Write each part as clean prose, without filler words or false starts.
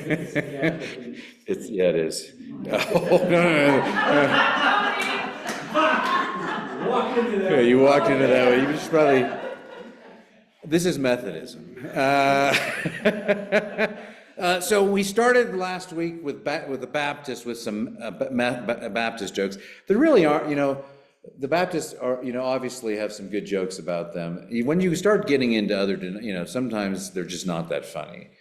It's, yeah, it is. Oh, no. Walked into that. Yeah, you walked into that way. You should probably. This is Methodism. So we started last week with the Baptists with some Baptist jokes. There really aren't, the Baptists are, obviously have some good jokes about them. When you start getting into other, sometimes they're just not that funny.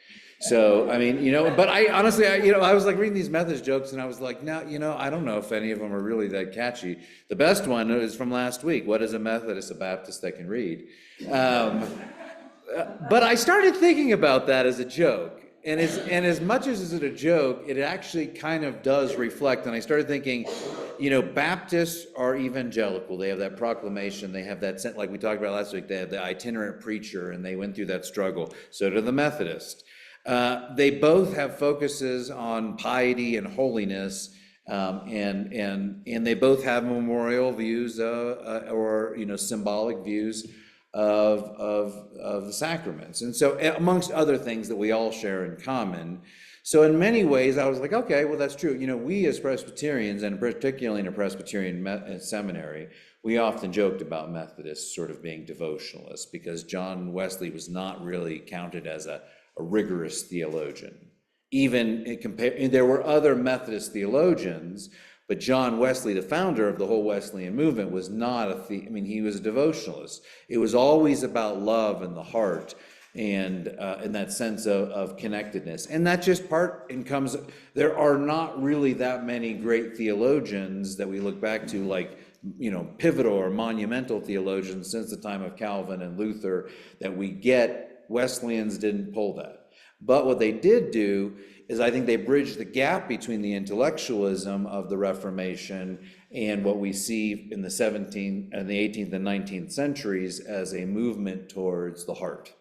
So, I mean, but I honestly, I was like reading these Methodist jokes and I was like, now, I don't know if any of them are really that catchy. The best one is from last week. What is a Methodist, a Baptist that can read? But I started thinking about that as a joke. And as much as it's a joke, it actually kind of does reflect. And I started thinking, Baptists are evangelical. They have that proclamation. They have that, like we talked about last week, they have the itinerant preacher, and they went through that struggle. So do the Methodists. They both have focuses on piety and holiness, and they both have memorial views or symbolic views of the sacraments. And so amongst other things that we all share in common. So in many ways, I was like, okay, well, that's true. We as Presbyterians, and particularly in a Presbyterian seminary, we often joked about Methodists sort of being devotionalists because John Wesley was not really counted as a rigorous theologian. There were other Methodist theologians, but John Wesley, the founder of the whole Wesleyan movement, was not he was a devotionalist. It was always about love and the heart and that sense of connectedness. And that just there are not really that many great theologians that we look back to, like, pivotal or monumental theologians since the time of Calvin and Luther that we get. Wesleyans didn't pull that. But what they did do is I think they bridged the gap between the intellectualism of the Reformation and what we see in the 17th and the 18th and 19th centuries as a movement towards the heart.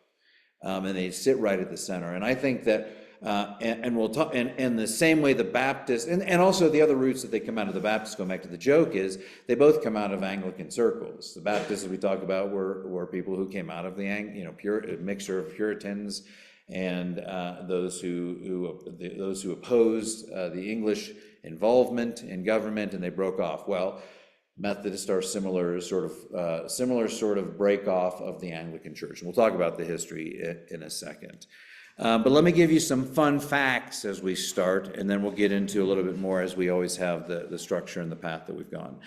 And they sit right at the center. And I think that, and we'll talk, and the same way the Baptists, and also the other roots that they come out of the Baptists, going back to the joke, is they both come out of Anglican circles. The Baptists, as we talk about, were people who came out of the a mixture of Puritans and those who opposed the English involvement in government, and they broke off. Well, Methodists are similar sort of break off of the Anglican Church. And we'll talk about the history in a second. But let me give you some fun facts as we start, and then we'll get into a little bit more, as we always have, the structure and the path that we've gone.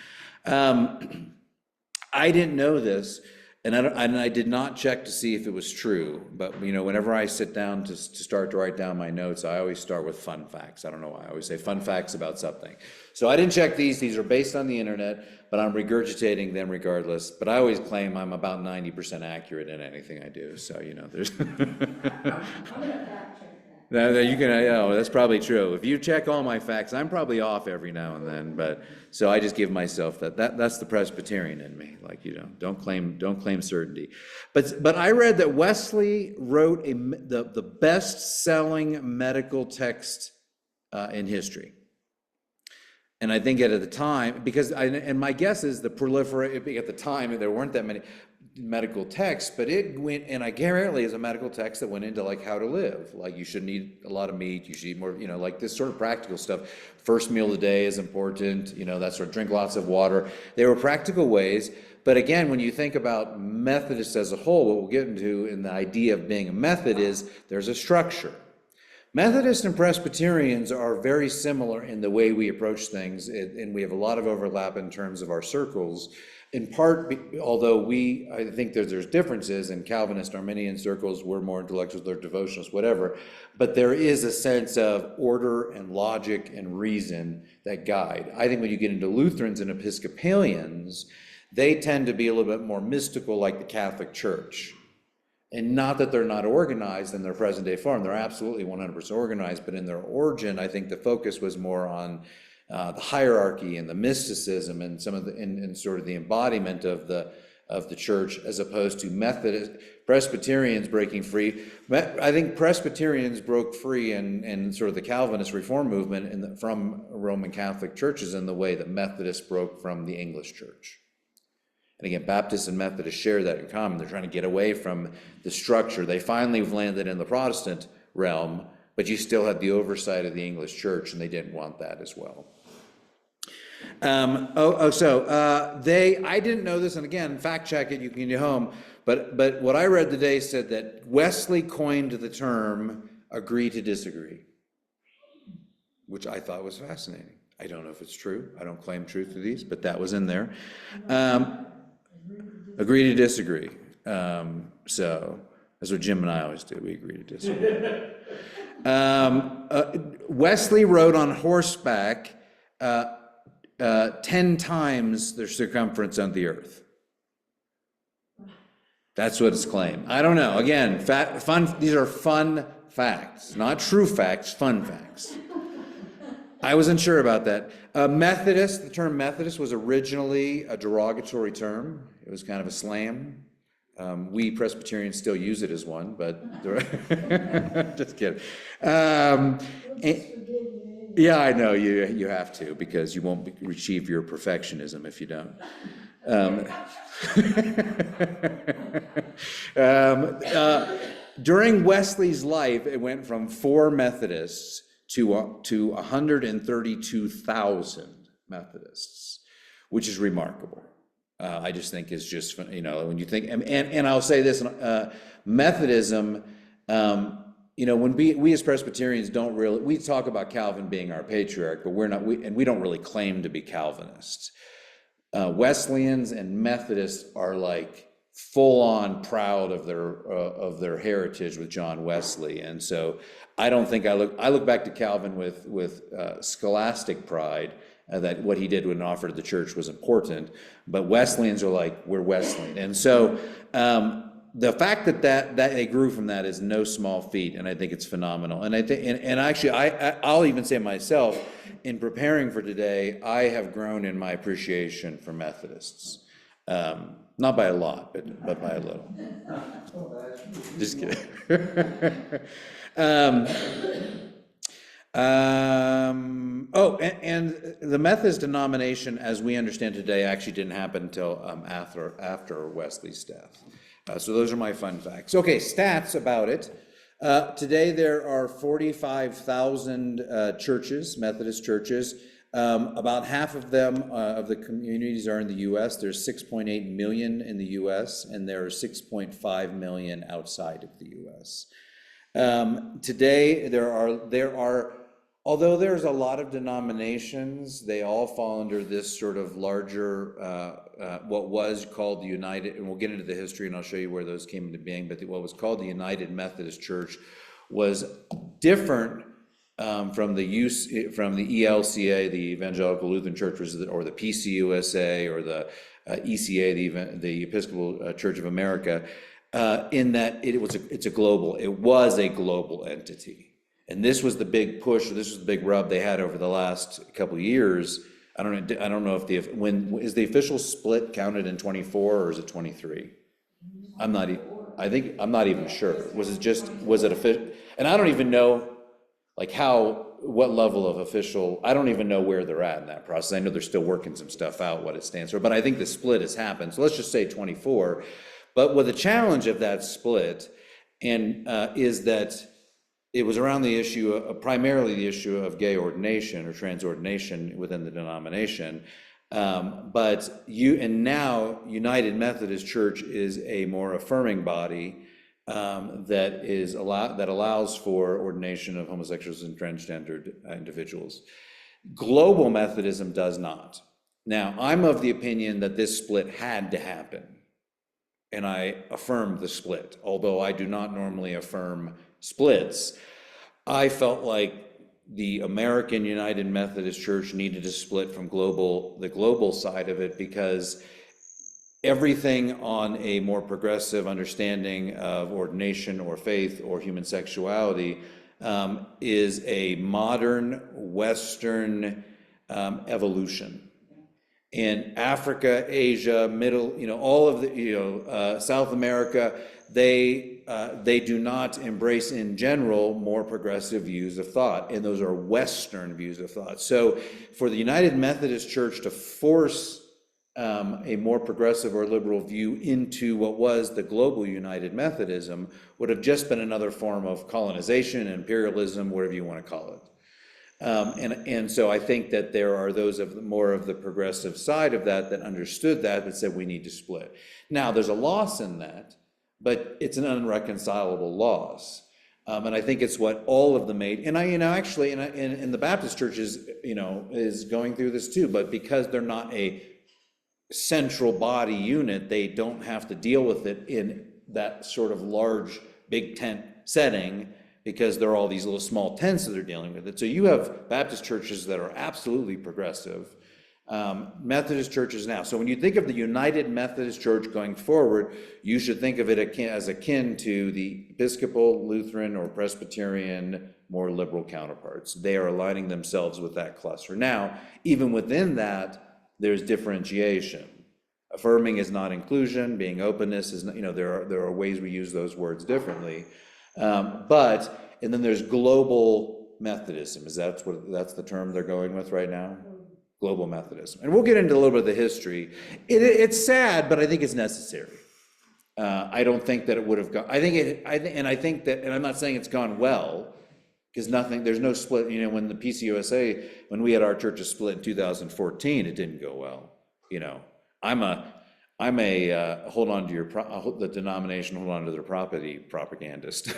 I didn't know this, and I did not check to see if it was true, but whenever I sit down to start to write down my notes, I always start with fun facts. I don't know why. I always say fun facts about something. So I didn't check these. These are based on the internet, but I'm regurgitating them regardless. But I always claim I'm about 90% accurate in anything I do. So, there's... You can, that's probably true. If you check all my facts, I'm probably off every now and then, but so I just give myself that's the Presbyterian in me. Like, don't claim certainty. But I read that Wesley wrote the best-selling medical text in history. And I think at the time, and my guess is at the time, there weren't that many medical texts, but it went, and apparently is a medical text that went into like how to live. Like, you shouldn't eat a lot of meat, you should eat more, like this sort of practical stuff. First meal of the day is important, that sort of, drink lots of water. They were practical ways. But again, when you think about Methodists as a whole, what we'll get into in the idea of being a method is there's a structure. Methodists and Presbyterians are very similar in the way we approach things, and we have a lot of overlap in terms of our circles. In part, although I think there's differences in Calvinist, Arminian circles, we're more intellectuals, they're devotionalists, whatever. But there is a sense of order and logic and reason that guide. I think when you get into Lutherans and Episcopalians, they tend to be a little bit more mystical, like the Catholic Church. And not that they're not organized in their present day form, they're absolutely 100% organized, but in their origin, I think the focus was more on the hierarchy and the mysticism and some of and sort of the embodiment of the church, as opposed to Methodist Presbyterians breaking free. I think Presbyterians broke free in sort of the Calvinist Reform movement from Roman Catholic churches in the way that Methodists broke from the English church. And again, Baptists and Methodists share that in common. They're trying to get away from the structure. They finally landed in the Protestant realm but you still had the oversight of the English church, and they didn't want that as well. I didn't know this, and again, fact check it, you can get home, but what I read today said that Wesley coined the term agree to disagree, which I thought was fascinating. I don't know if it's true. I don't claim truth to these, but that was in there. Agree to disagree. So that's what Jim and I always do. We agree to disagree. Wesley rode on horseback 10 times the circumference of the earth. That's what it's claimed. I don't know. Again, fun. These are fun facts, not true facts, fun facts. I wasn't sure about that. Methodist, the term Methodist was originally a derogatory term. It was kind of a slam. We Presbyterians still use it as one, but just kidding. Yeah, I know you have to, because you won't achieve your perfectionism if you don't. During Wesley's life, it went from 4 Methodists to 132,000 Methodists, which is remarkable. I just think is just, when you think, and I'll say this, Methodism, when we as Presbyterians don't really, we talk about Calvin being our patriarch, but we don't really claim to be Calvinists. Wesleyans and Methodists are like full-on proud of their heritage with John Wesley, and so I don't think I look back to Calvin with scholastic pride that what he did when offered to the church was important, but Wesleyans are like, we're Wesleyan, and so the fact that they grew from that is no small feat, and I think it's phenomenal. And I think, and actually, I'll even say myself, in preparing for today, I have grown in my appreciation for Methodists. Not by a lot, but by a little. Just kidding. And the Methodist denomination, as we understand today, actually didn't happen until after Wesley's death. So those are my fun facts. Okay, stats about it. Today there are 45,000 churches, Methodist churches. About half of them, of the communities, are in the U.S. There's 6.8 million in the U.S., and there are 6.5 million outside of the U.S. Today there are, although there's a lot of denominations, they all fall under this sort of larger, what was called the United, and we'll get into the history and I'll show you where those came into being, but what was called the United Methodist Church was different from the ELCA, the Evangelical Lutheran Church, or the PCUSA, or the ECA, the Episcopal Church of America, in that it was a global entity. And this was the big push, this was the big rub they had over the last couple of years. I don't know if is the official split counted in 24 or is it 23? I'm not even sure. Was it official? And I don't even know what level of official, I don't even know where they're at in that process. I know they're still working some stuff out, what it stands for, but I think the split has happened. So let's just say 24. But with the challenge of that split is that it was around the issue, primarily the issue of gay ordination or transordination within the denomination. But now United Methodist Church is a more affirming body that allows for ordination of homosexuals and transgendered individuals. Global Methodism does not. Now, I'm of the opinion that this split had to happen, and I affirmed the split. Although I do not normally affirm splits, I felt like the American United Methodist Church needed to split from the global side of it, because everything on a more progressive understanding of ordination or faith or human sexuality is a modern Western evolution. In Africa, Asia, all of the, South America, they do not embrace in general more progressive views of thought, and those are Western views of thought. So for the United Methodist Church to force a more progressive or liberal view into what was the global United Methodism would have just been another form of colonization, imperialism, whatever you want to call it. And so I think that there are those of more of the progressive side of that understood that said we need to split. Now, there's a loss in that, but it's an unreconcilable loss. And I think it's what all of them made. And actually, in the Baptist churches, is going through this too, but because they're not a central body unit, they don't have to deal with it in that sort of large, big tent setting, because there are all these little small tents that are dealing with it. So you have Baptist churches that are absolutely progressive, Methodist churches now. So when you think of the United Methodist Church going forward, you should think of it as akin to the Episcopal, Lutheran, or Presbyterian, more liberal counterparts. They are aligning themselves with that cluster. Now, even within that, there's differentiation. Affirming is not inclusion, being openness is not, there are ways we use those words differently. And then there's global Methodism. That's the term they're going with right now? Global Methodism. And we'll get into a little bit of the history. It's sad, but I think it's necessary. I don't think that it would have gone, and I'm not saying it's gone well, because there's no split. When the PCUSA, when we had our churches split in 2014, it didn't go well. I'm a hold on to the denomination, hold on to their property propagandist.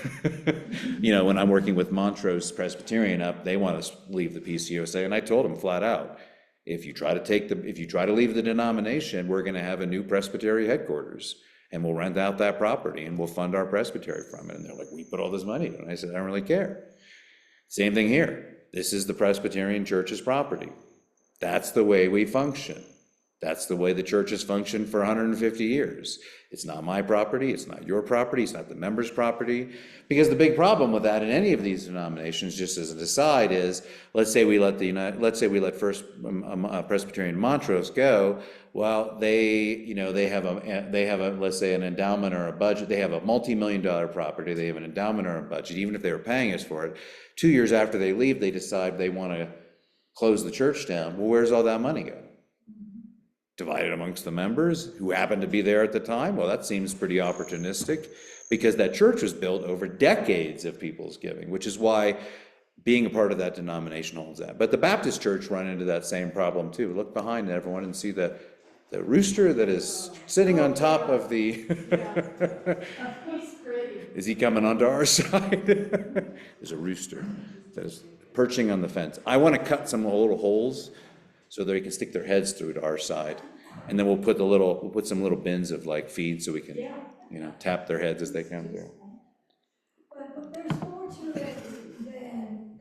When I'm working with Montrose Presbyterian up, they want to leave the PCUSA, and I told them flat out, if you try to leave the denomination, we're going to have a new presbytery headquarters, and we'll rent out that property, and we'll fund our presbytery from it. And they're like, we put all this money in it. And I said, I don't really care. Same thing here. This is the Presbyterian Church's property. That's the way we function. That's the way the church has functioned for 150 years. It's not my property, it's not your property, it's not the members' property. Because the big problem with that in any of these denominations, just as an aside, is let's say we let First Presbyterian Montrose go. Well, they have a let's say an endowment or a budget. They have a multi-million-dollar property. They have an endowment or a budget. Even if they were paying us for it, 2 years after they leave, they decide they want to close the church down. Well, where's all that money go? Divided amongst the members who happened to be there at the time? Well, that seems pretty opportunistic, because that church was built over decades of people's giving, which is why being a part of that denomination holds that. But the Baptist church run into that same problem too. Look behind everyone and see the rooster that is sitting on top of the... Is he coming onto our side? There's a rooster that is perching on the fence. I want to cut some little holes so they can stick their heads through to our side, and then we'll put some little bins of like feed so we can, tap their heads as they come through. But there's more to it than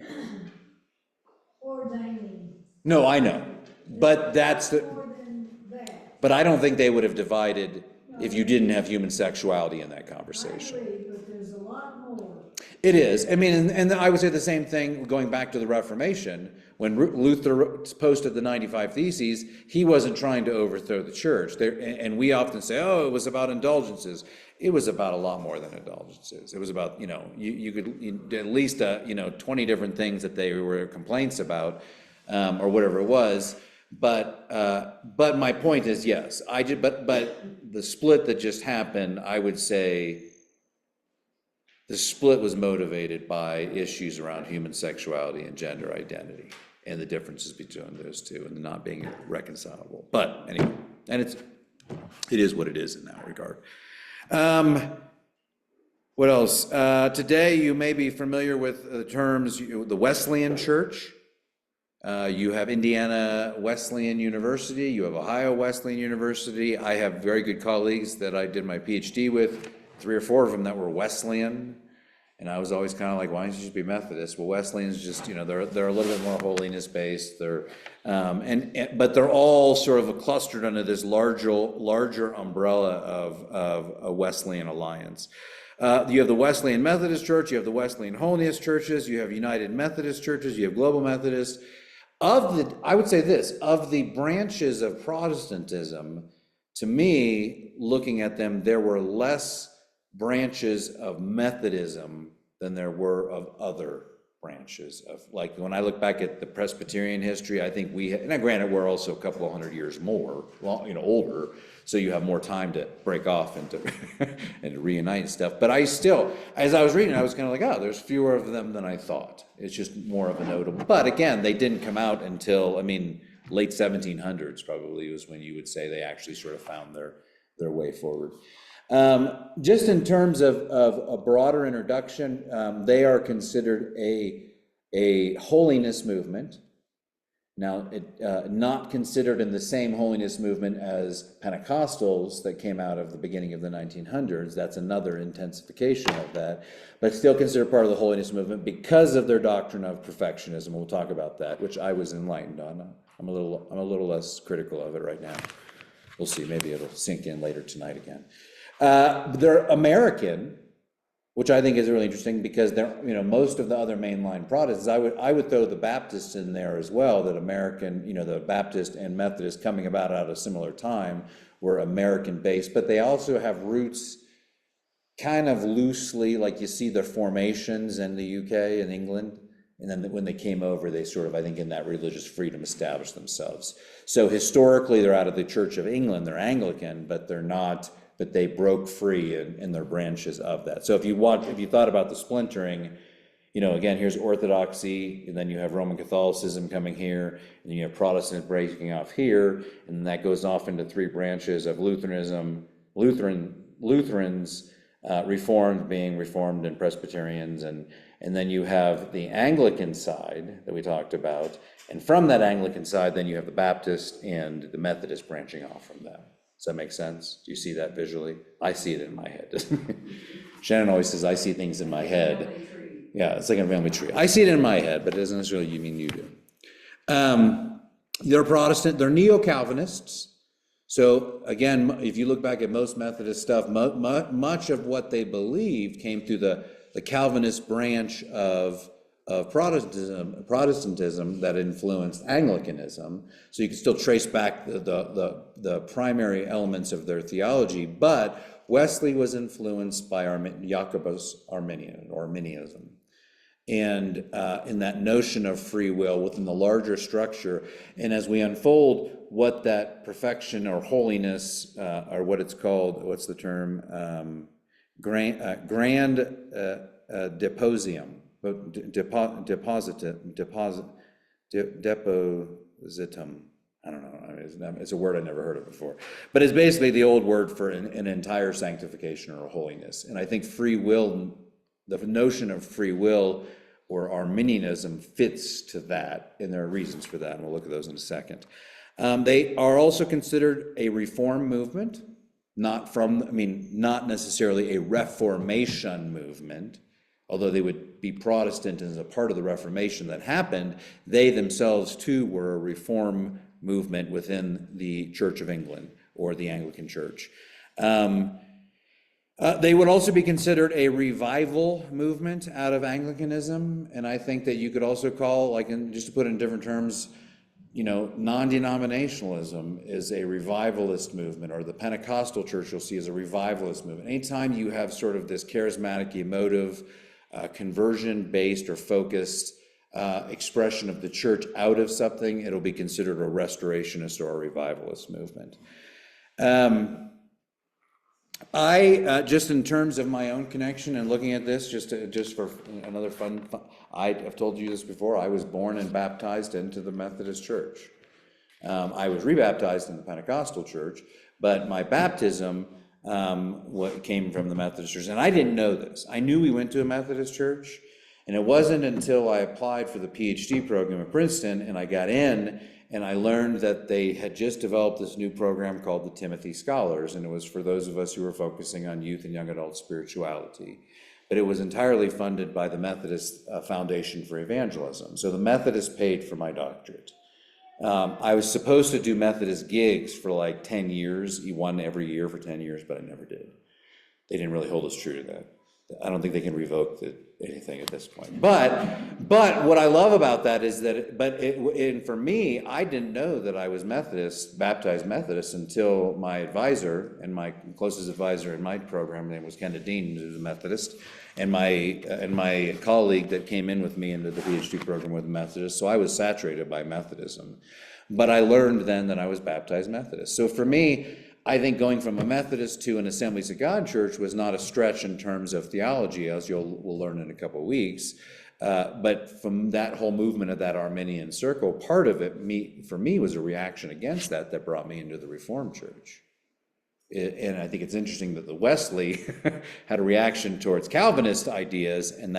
ordaining. No, I know, but that's More than that. But I don't think they would have divided if you didn't have human sexuality in that conversation. I agree, but there's a lot more. It is. I mean, and I would say the same thing going back to the Reformation. When Luther posted the 95 Theses, he wasn't trying to overthrow the church. And we often say, oh, it was about indulgences. It was about a lot more than indulgences. It was about, you could at least, 20 different things that they were complaints about, or whatever it was. But my point is, yes, but the split that just happened, I would say the split was motivated by issues around human sexuality and gender identity, and the differences between those two, and not being reconcilable. But anyway, and it is what it is in that regard. What else? Today you may be familiar with the terms, the Wesleyan Church. You have Indiana Wesleyan University, you have Ohio Wesleyan University. I have very good colleagues that I did my PhD with, 3 or 4 of them that were Wesleyan. And I was always kind of like, why don't you just be Methodist? Well, Wesleyan's just, they're a little bit more holiness based. They're, but they're all sort of clustered under this larger umbrella of a Wesleyan alliance. You have the Wesleyan Methodist Church, you have the Wesleyan Holiness Churches, you have United Methodist Churches, you have Global Methodist. I would say this, of the branches of Protestantism, to me, looking at them, there were less branches of Methodism than there were of other branches of, like, when I look back at the Presbyterian history, I think now granted, we're also a couple of hundred years more, older, so you have more time to break off and to, and to reunite stuff. But I still, as I was reading, I was kind of like, oh, there's fewer of them than I thought. It's just more of a notable, but again, they didn't come out until, late 1700s probably was when you would say they actually sort of found their way forward. Just in terms of a broader introduction, they are considered a holiness movement. Now, not considered in the same holiness movement as Pentecostals that came out of the beginning of the 1900s. That's another intensification of that, but still considered part of the holiness movement because of their doctrine of perfectionism. We'll talk about that, which I was enlightened on. I'm a little less critical of it right now. We'll see. Maybe it'll sink in later tonight again. They're American, which I think is really interesting because they're, most of the other mainline Protestants, I would throw the Baptists in there as well, that American, the Baptist and Methodist coming about at a similar time were American based, but they also have roots kind of loosely, like you see their formations in the UK and England. And then when they came over, they sort of, I think, in that religious freedom established themselves. So historically, they're out of the Church of England, they're Anglican, but they're not, but they broke free in their branches of that. So if you thought about the splintering, again, here's Orthodoxy, and then you have Roman Catholicism coming here, and then you have Protestant breaking off here, and that goes off into three branches of Lutheranism, Lutherans, Reformed being Reformed, and Presbyterians, and then you have the Anglican side that we talked about, and from that Anglican side, then you have the Baptist and the Methodist branching off from them. Does that make sense? Do you see that visually? I see it in my head. Shannon always says, I see things in my head. Yeah, it's like a family tree. I see it in my head, but it doesn't necessarily mean you do. They're Protestant, they're neo-Calvinists. So again, if you look back at most Methodist stuff, much of what they believed came through the Calvinist branch of Protestantism that influenced Anglicanism. So you can still trace back the primary elements of their theology, but Wesley was influenced by Jacobus Arminianism. And in that notion of free will within the larger structure. And as we unfold what that perfection or holiness, or what it's called, what's the term? Grand depositum, I don't know, it's a word I never heard of before, but it's basically the old word for an entire sanctification or holiness. And I think free will, the notion of free will or Arminianism fits to that, and there are reasons for that, and we'll look at those in a second. They are also considered a reform movement, not necessarily a Reformation movement, although they would be Protestant as a part of the Reformation that happened. They themselves too were a reform movement within the Church of England or the Anglican Church. They would also be considered a revival movement out of Anglicanism, and I think that you could also call, just to put it in different terms, non-denominationalism is a revivalist movement, or the Pentecostal church you'll see is a revivalist movement. Anytime you have sort of this charismatic, emotive, conversion-based or focused expression of the church out of something, it'll be considered a restorationist or a revivalist movement. I just in terms of my own connection and looking at this, just for another fun, I've told you this before, I was born and baptized into the Methodist Church. I was rebaptized in the Pentecostal Church, but my baptism came from the Methodist Church, and I didn't know this. I knew we went to a Methodist church, and it wasn't until I applied for the PhD program at Princeton and I got in, and I learned that they had just developed this new program called the Timothy Scholars, and it was for those of us who were focusing on youth and young adult spirituality. But it was entirely funded by the Methodist Foundation for Evangelism. So the Methodists paid for my doctorate. I was supposed to do Methodist gigs for like 10 years, one every year for 10 years, but I never did. They didn't really hold us true to that. I don't think they can revoke anything at this point. But what I love about that is that, and for me, I didn't know that I was Methodist, baptized Methodist, until my advisor and my closest advisor in my program, name was Kenda Dean, who's a Methodist, and my colleague that came in with me into the PhD program with Methodist. So I was saturated by Methodism. But I learned then that I was baptized Methodist. So for me, I think going from a Methodist to an Assemblies of God church was not a stretch in terms of theology, as we'll learn in a couple of weeks. But from that whole movement of that Arminian circle, part of it, for me, was a reaction against that brought me into the Reformed church. And I think it's interesting that the Wesley had a reaction towards Calvinist ideas, and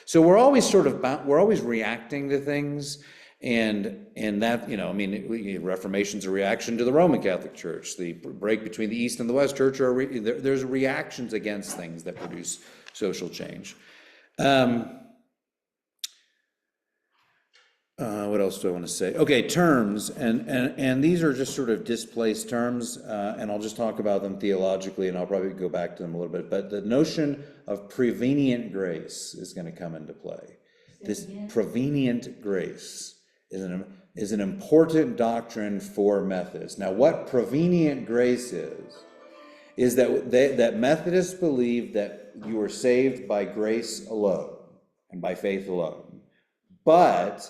so we're always we're always reacting to things. And that, I mean, Reformation's a reaction to the Roman Catholic Church. The break between the East and the West Church, there's reactions against things that produce social change. What else do I want to say? Okay, terms, and these are just sort of displaced terms, and I'll just talk about them theologically, and I'll probably go back to them a little bit. But the notion of prevenient grace is going to come into play. This prevenient grace is an important doctrine for Methodists. Now, what prevenient grace is that Methodists believe that you are saved by grace alone and by faith alone, but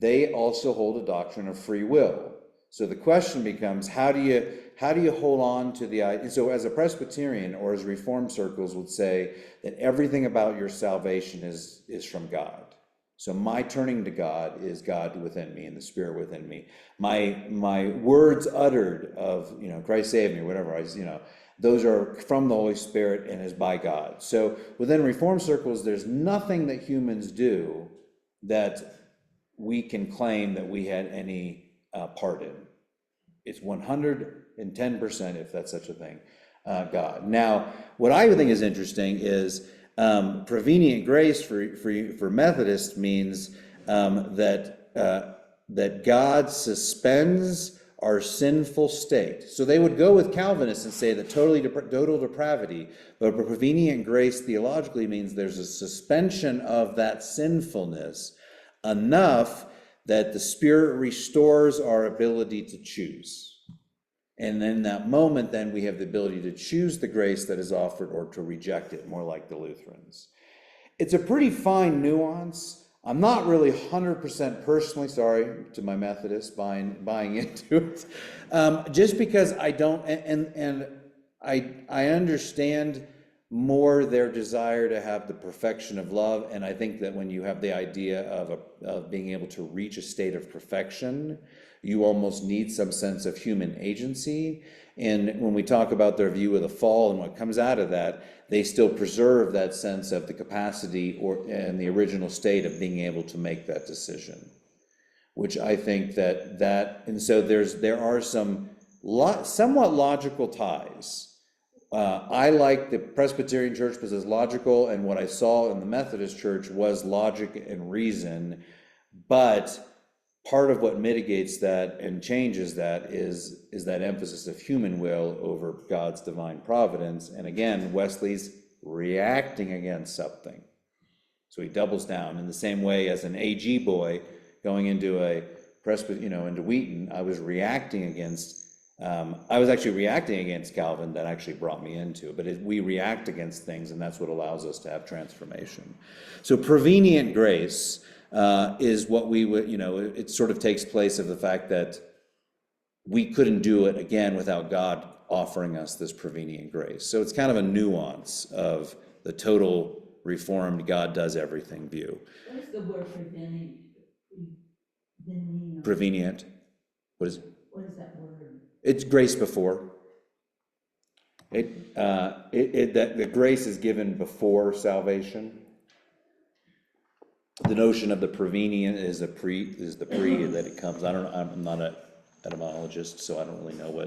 they also hold a doctrine of free will. So the question becomes, how do you hold on to the idea? So as a Presbyterian or as Reformed circles would say that everything about your salvation is from God. So my turning to God is God within me and the Spirit within me. My words uttered of, Christ save me, whatever, those are from the Holy Spirit and is by God. So within Reformed circles, there's nothing that humans do that we can claim that we had any part in. It's 110%, if that's such a thing, God. Now, what I think is interesting is prevenient grace for Methodists means that God suspends our sinful state. So they would go with Calvinists and say that total depravity, but prevenient grace theologically means there's a suspension of that sinfulness enough that the Spirit restores our ability to choose. And in that moment, then we have the ability to choose the grace that is offered or to reject it, more like the Lutherans. It's a pretty fine nuance. I'm not really 100% personally, sorry to my Methodists, buying into it, just because I don't, and I understand more their desire to have the perfection of love, and I think that when you have the idea of being able to reach a state of perfection, you almost need some sense of human agency. And when we talk about their view of the fall and what comes out of that, they still preserve that sense of the capacity and the original state of being able to make that decision, which I think and so there are some somewhat logical ties. I like the Presbyterian church because it's logical, and what I saw in the Methodist church was logic and reason, but part of what mitigates that and changes that is that emphasis of human will over God's divine providence. And again, Wesley's reacting against something. So he doubles down in the same way as an AG boy going into into Wheaton. I was actually reacting against Calvin that actually brought me into it. But we react against things, and that's what allows us to have transformation. So prevenient grace is what we would, it sort of takes place of the fact that we couldn't do it again without God offering us this prevenient grace. So it's kind of a nuance of the total Reformed God does everything view. What is the word prevenient? Prevenient. What is that word? It's grace before. The grace is given before salvation. The notion of the prevenient is the pre that it comes. I'm not an etymologist, so I don't really know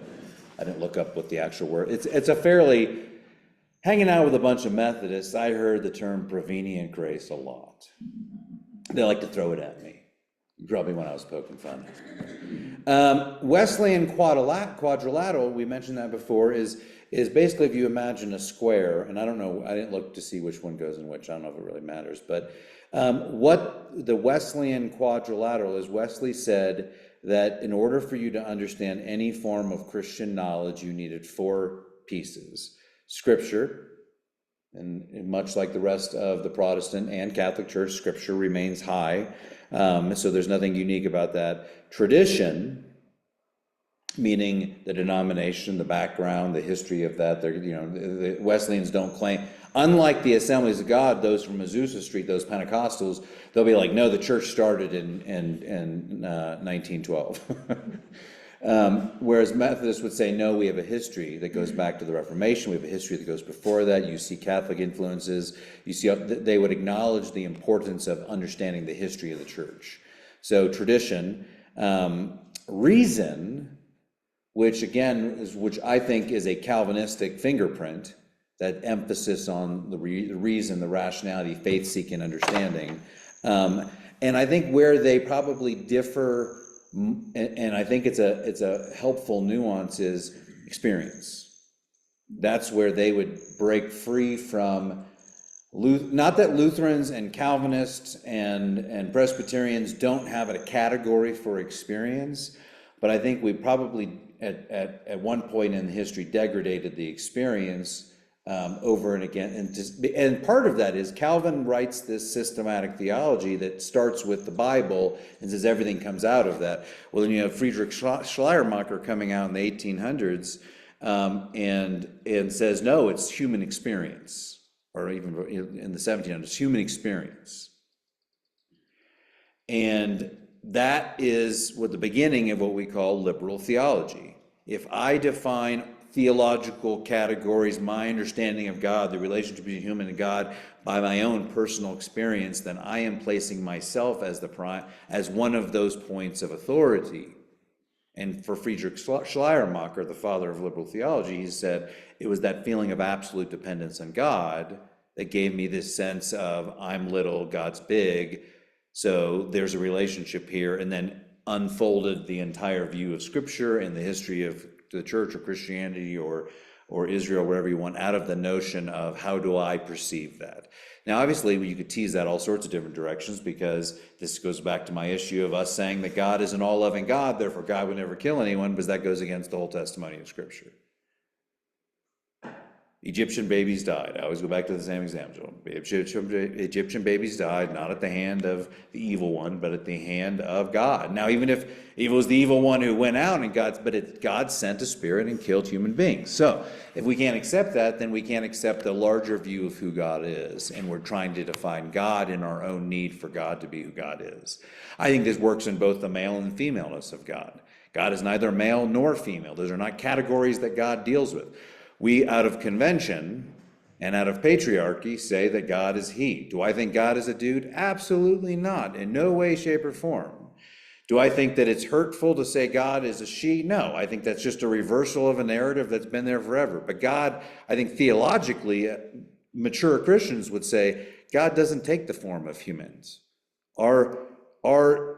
I didn't look up what the actual word. It's a fairly, hanging out with a bunch of Methodists, I heard the term prevenient grace a lot. They like to throw it at me, probably when I was poking fun. Wesleyan quadrilateral, we mentioned that before, is is basically if you imagine a square, and I don't know, I didn't look to see which one goes in which, I don't know if it really matters, but what the Wesleyan quadrilateral is, Wesley said that in order for you to understand any form of Christian knowledge, you needed four pieces. Scripture, and much like the rest of the Protestant and Catholic Church, Scripture remains high, so there's nothing unique about that. Tradition, meaning the denomination, the background, the history of that. The Wesleyans don't claim, unlike the Assemblies of God, those from Azusa Street, those Pentecostals, they'll be like, no, the church started in 1912. Whereas Methodists would say, no, we have a history that goes back to the Reformation. We have a history that goes before that. You see Catholic influences. You see, they would acknowledge the importance of understanding the history of the church. So tradition, reason, which I think is a Calvinistic fingerprint, that emphasis on the reason, the rationality, faith-seeking understanding. And I think where they probably differ, and I think it's a helpful nuance, is experience. That's where they would break free from, not that Lutherans and Calvinists and Presbyterians don't have a category for experience, but I think we probably at one point in history degraded the experience over and again, and part of that is Calvin writes this systematic theology that starts with the Bible and says everything comes out of that. Well, then you have Friedrich Schleiermacher coming out in the 1800s and says, no, it's human experience, or even in the 1700s, human experience. And that is what the beginning of what we call liberal theology. If I define theological categories, my understanding of God, the relationship between human and God, by my own personal experience, then I am placing myself as one of those points of authority. And for Friedrich Schleiermacher, the father of liberal theology, he said it was that feeling of absolute dependence on God that gave me this sense of I'm little, God's big, so there's a relationship here, and then unfolded the entire view of Scripture and the history of the church or Christianity or Israel, wherever you want, out of the notion of how do I perceive that. Now, obviously, you could tease that all sorts of different directions, because this goes back to my issue of us saying that God is an all-loving God, therefore God would never kill anyone, because that goes against the whole testimony of Scripture. Egyptian babies died. I always go back to the same example. Egyptian babies died not at the hand of the evil one, but at the hand of God. Now, even if it was the evil one who went out, God sent a spirit and killed human beings. So, if we can't accept that, then we can't accept the larger view of who God is, and we're trying to define God in our own need for God to be who God is. I think this works in both the male and femaleness of God. God is neither male nor female. Those are not categories that God deals with. We, out of convention and out of patriarchy, say that God is he. Do I think God is a dude? Absolutely not, in no way, shape, or form. Do I think that it's hurtful to say God is a she? No, I think that's just a reversal of a narrative that's been there forever. But God, I think theologically, mature Christians would say, God doesn't take the form of humans. Our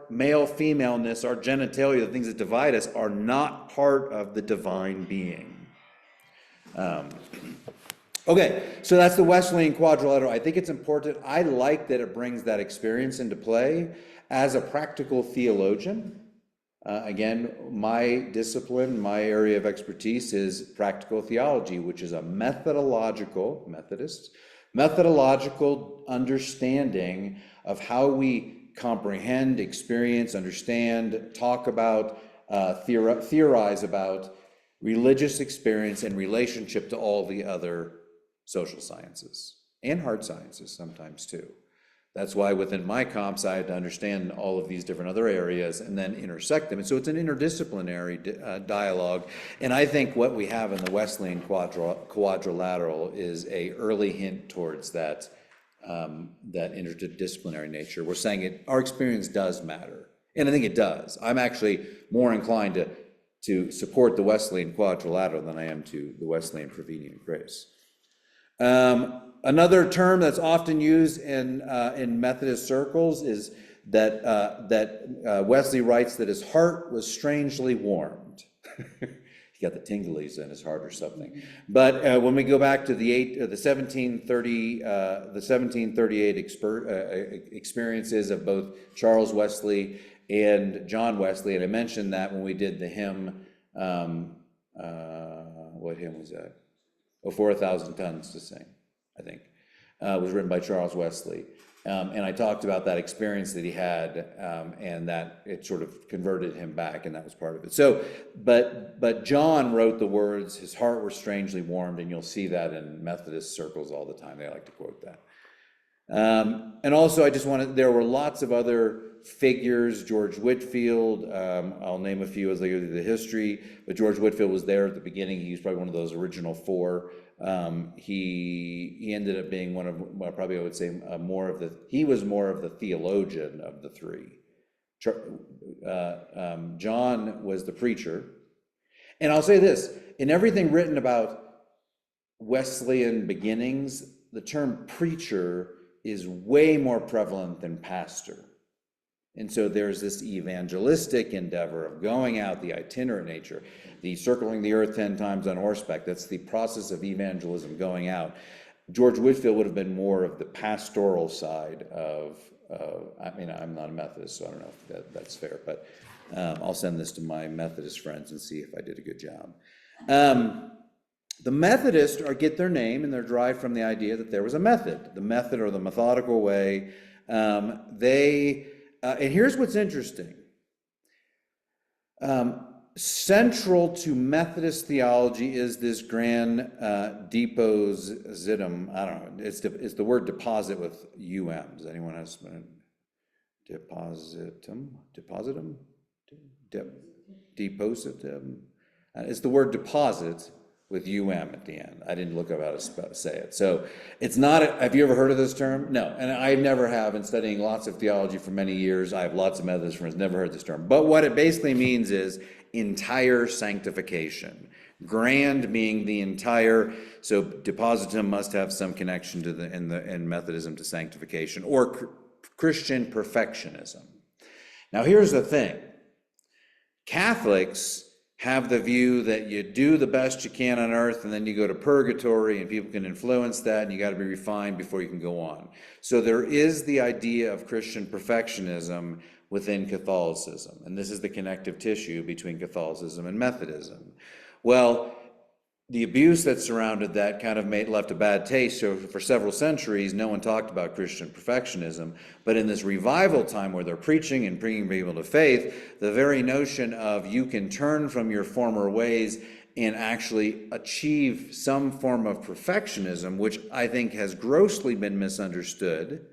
male femaleness, our genitalia, the things that divide us, are not part of the divine being. Okay, so that's the Wesleyan quadrilateral. I think it's important. I like that it brings that experience into play. As a practical theologian, again, my discipline, my area of expertise is practical theology, which is a methodological understanding of how we comprehend, experience, understand, talk about, theorize about religious experience in relationship to all the other social sciences and hard sciences sometimes too. That's why within my comps I had to understand all of these different other areas and then intersect them. And so it's an interdisciplinary dialogue. And I think what we have in the Wesleyan quadrilateral is a early hint towards that, that interdisciplinary nature. We're saying our experience does matter. And I think it does. I'm actually more inclined to support the Wesleyan quadrilateral than I am to the Wesleyan prevenient grace. Another term that's often used in Methodist circles is that Wesley writes that his heart was strangely warmed. he got the tinglies in his heart or something. But when we go back to the 1738 experiences of both Charles Wesley and John Wesley, and I mentioned that when we did the hymn, what hymn was that? Oh, 4,000 tons to sing, I think. Was written by Charles Wesley. And I talked about that experience that he had, and that it sort of converted him back, and that was part of it. So, but John wrote the words, his heart was strangely warmed, and you'll see that in Methodist circles all the time. They like to quote that. And also, there were lots of other figures. George Whitefield, I'll name a few as I go through the history, but George Whitefield was there at the beginning. He was probably one of those original four. He ended up being one of, well, probably I would say he was more of the theologian of the three. John was the preacher. And I'll say this, in everything written about Wesleyan beginnings, the term preacher is way more prevalent than pastor. And so there's this evangelistic endeavor of going out, the itinerant nature, the circling the earth 10 times on horseback. That's the process of evangelism, going out. George Whitefield would have been more of the pastoral side of I mean, I'm not a Methodist, so I don't know if that's fair, but I'll send this to my Methodist friends and see if I did a good job. The Methodists get their name, and they're derived from the idea that there was a method, the method or the methodical way. And here's what's interesting. Central to Methodist theology is this grand depositum. I don't know. It's the word deposit with Does anyone have depositum? Depositum. It's the word deposit with at the end. I didn't look up how to say it. So it's not, have you ever heard of this term? No, and I never have. In studying lots of theology for many years, I have lots of Methodist friends, never heard this term. But what it basically means is entire sanctification. Grand being the entire, so depositum must have some connection to in Methodism to sanctification, or Christian perfectionism. Now here's the thing. Catholics have the view that you do the best you can on earth, and then you go to purgatory, and people can influence that, and you got to be refined before you can go on. So there is the idea of Christian perfectionism within Catholicism, and this is the connective tissue between Catholicism and Methodism. Well, the abuse that surrounded that kind of left a bad taste. So for several centuries, no one talked about Christian perfectionism. But in this revival time where they're preaching and bringing people to faith, the very notion of you can turn from your former ways and actually achieve some form of perfectionism, which I think has grossly been misunderstood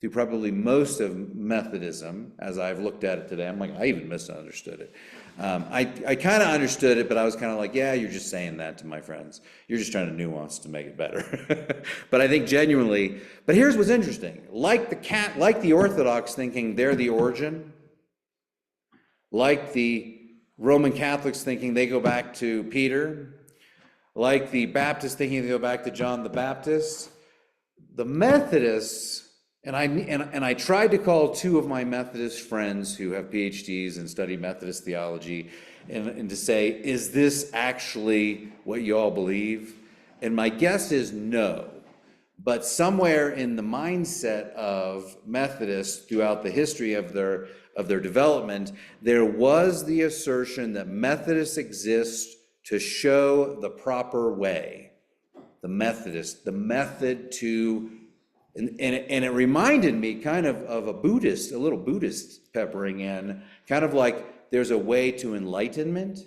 through probably most of Methodism, as I've looked at it today. I'm like, I even misunderstood it. I kind of understood it, but I was kind of like, yeah, you're just saying that to my friends. You're just trying to nuance to make it better. But I think genuinely, but here's what's interesting. Like the Orthodox thinking they're the origin, like the Roman Catholics thinking they go back to Peter, like the Baptists thinking they go back to John the Baptist, the Methodists, and I tried to call two of my Methodist friends who have PhDs and study Methodist theology and to say, is this actually what you all believe? And my guess is no. But somewhere in the mindset of Methodists throughout the history of their development, there was the assertion that Methodists exist to show the proper way. The method to. And it reminded me kind of a little Buddhist peppering in, kind of like there's a way to enlightenment.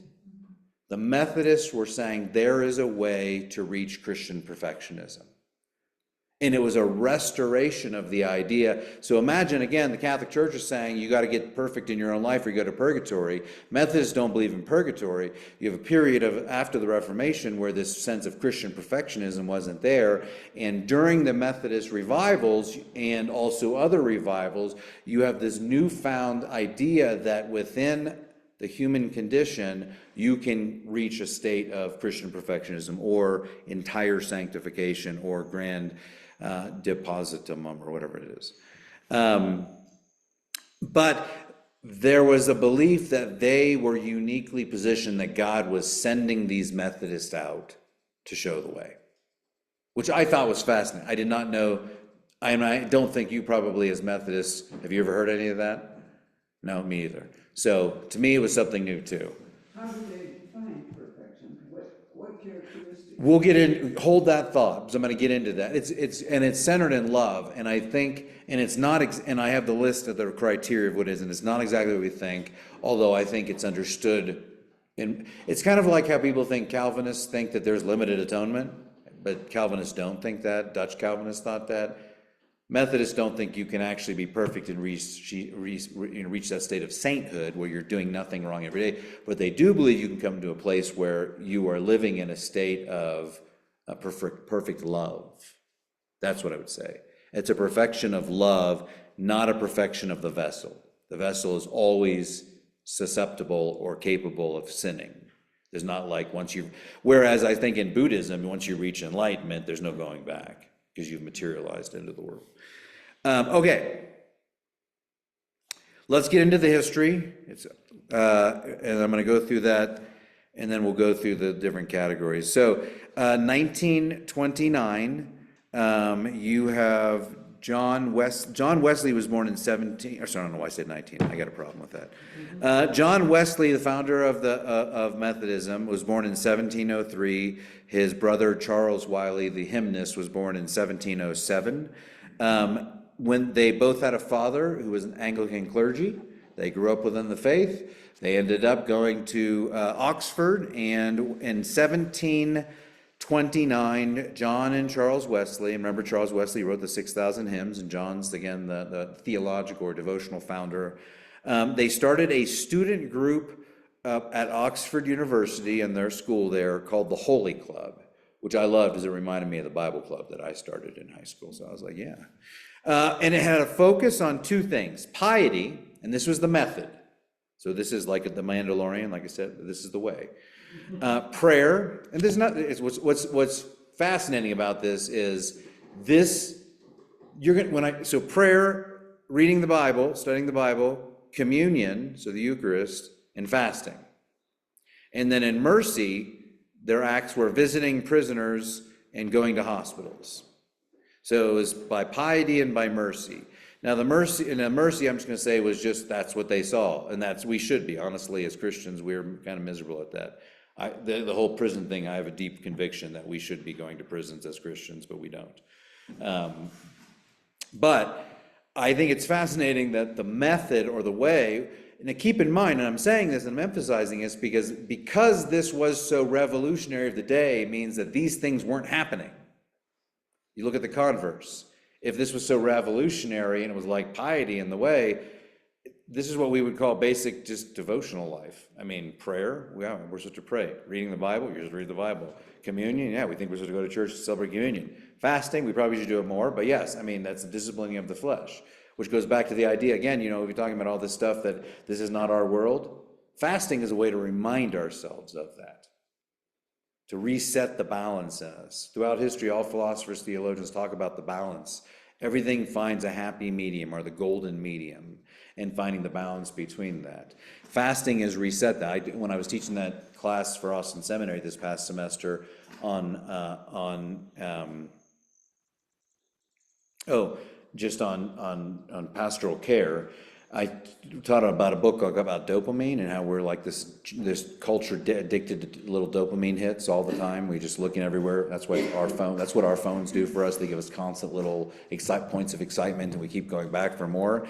The Methodists were saying there is a way to reach Christian perfectionism. And it was a restoration of the idea. So imagine, again, the Catholic Church is saying you got to get perfect in your own life or you go to purgatory. Methodists don't believe in purgatory. You have a period after the Reformation where this sense of Christian perfectionism wasn't there. And during the Methodist revivals and also other revivals, you have this newfound idea that within the human condition, you can reach a state of Christian perfectionism or entire sanctification or grand depositum or whatever it is. But there was a belief that they were uniquely positioned, that God was sending these Methodists out to show the way, which I thought was fascinating. I did not know, I don't think you probably as Methodists, have you ever heard any of that? No, me either. So to me, it was something new too. How do they define perfection? What characteristics? We'll get in, hold that thought, because I'm going to get into that. It's centered in love, and I think, and it's not, and I have the list of the criteria of what it is, and it's not exactly what we think, although I think it's understood. And it's kind of like how people think, Calvinists think that there's limited atonement, but Calvinists don't think that. Dutch Calvinists thought that. Methodists don't think you can actually be perfect and reach that state of sainthood where you're doing nothing wrong every day. But they do believe you can come to a place where you are living in a state of perfect love. That's what I would say. It's a perfection of love, not a perfection of the vessel. The vessel is always susceptible or capable of sinning. There's not like whereas I think in Buddhism, once you reach enlightenment, there's no going back, because you've materialized into the world. Okay, let's get into the history. And I'm going to go through that, and then we'll go through the different categories. So, 1929, you have John Wesley was born in 17. Or sorry, I don't know why I said 19. I got a problem with that. John Wesley, the founder of Methodism, was born in 1703. His brother Charles Wiley, the hymnist, was born in 1707. When they both had a father who was an Anglican clergy, they grew up within the faith. They ended up going to Oxford, and in 1729, John and Charles Wesley, and remember Charles Wesley wrote the 6,000 hymns, and John's, again, the theological or devotional founder. They started a student group at Oxford University in their school there called the Holy Club, which I loved because it reminded me of the Bible club that I started in high school. So I was like, yeah. And it had a focus on two things: piety, and this was the method. So this is like the Mandalorian, like I said, this is the way. Prayer, and this is not. What's fascinating about this is this. You're gonna so prayer, reading the Bible, studying the Bible, communion, so the Eucharist, and fasting. And then in mercy, their acts were visiting prisoners and going to hospitals. So it was by piety and by mercy. Now the mercy, I'm just going to say, was just, that's what they saw. And we should be, honestly, as Christians, we're kind of miserable at that. The whole prison thing, I have a deep conviction that we should be going to prisons as Christians, but we don't. But I think it's fascinating that the method or the way, and keep in mind, and I'm saying this and I'm emphasizing this because this was so revolutionary of the day, means that these things weren't happening. You look at the converse. If this was so revolutionary and it was like piety in the way, this is what we would call basic just devotional life. I mean, prayer, we're supposed to pray. Reading the Bible, you're supposed to read the Bible. Communion, yeah, we think we're supposed to go to church to celebrate communion. Fasting, we probably should do it more, but yes, I mean, that's the disciplining of the flesh, which goes back to the idea, again, we're talking about all this stuff that this is not our world. Fasting is a way to remind ourselves of that, to reset the balance in us. Throughout history, all philosophers, theologians talk about the balance. Everything finds a happy medium, or the golden medium, and finding the balance between that. Fasting is reset that. When I was teaching that class for Austin Seminary this past semester on pastoral care, I taught about a book about dopamine and how we're like this culture addicted to little dopamine hits all the time. We're just looking everywhere. That's what our phones do for us. They give us constant little points of excitement, and we keep going back for more.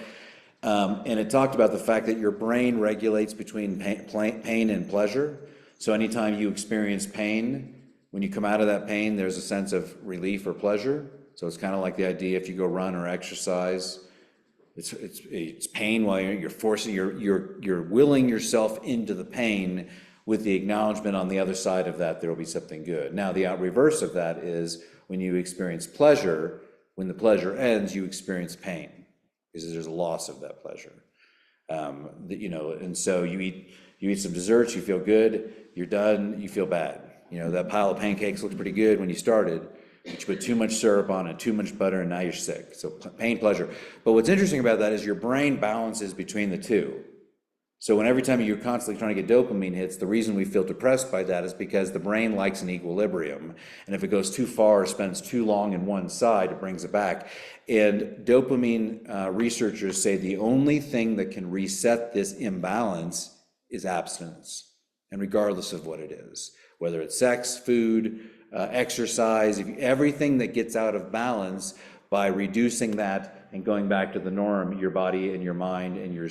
And it talked about the fact that your brain regulates between pain and pleasure. So anytime you experience pain, when you come out of that pain, there's a sense of relief or pleasure. So it's kind of like the idea, if you go run or exercise, it's pain while you're willing yourself into the pain with the acknowledgement on the other side of that there will be something good. Now the reverse of that is when you experience pleasure, when the pleasure ends, you experience pain because there's a loss of that pleasure. And so you eat some desserts, you feel good, you're done, you feel bad. That pile of pancakes looks pretty good when you started, but you put too much syrup on it, too much butter, and now you're sick. So pain, pleasure. But what's interesting about that is your brain balances between the two. So when every time you're constantly trying to get dopamine hits, the reason we feel depressed by that is because the brain likes an equilibrium. And if it goes too far or spends too long in one side, it brings it back. And dopamine researchers say the only thing that can reset this imbalance is abstinence, and regardless of what it is, whether it's sex, food, exercise, everything that gets out of balance, by reducing that and going back to the norm, your body and your mind and your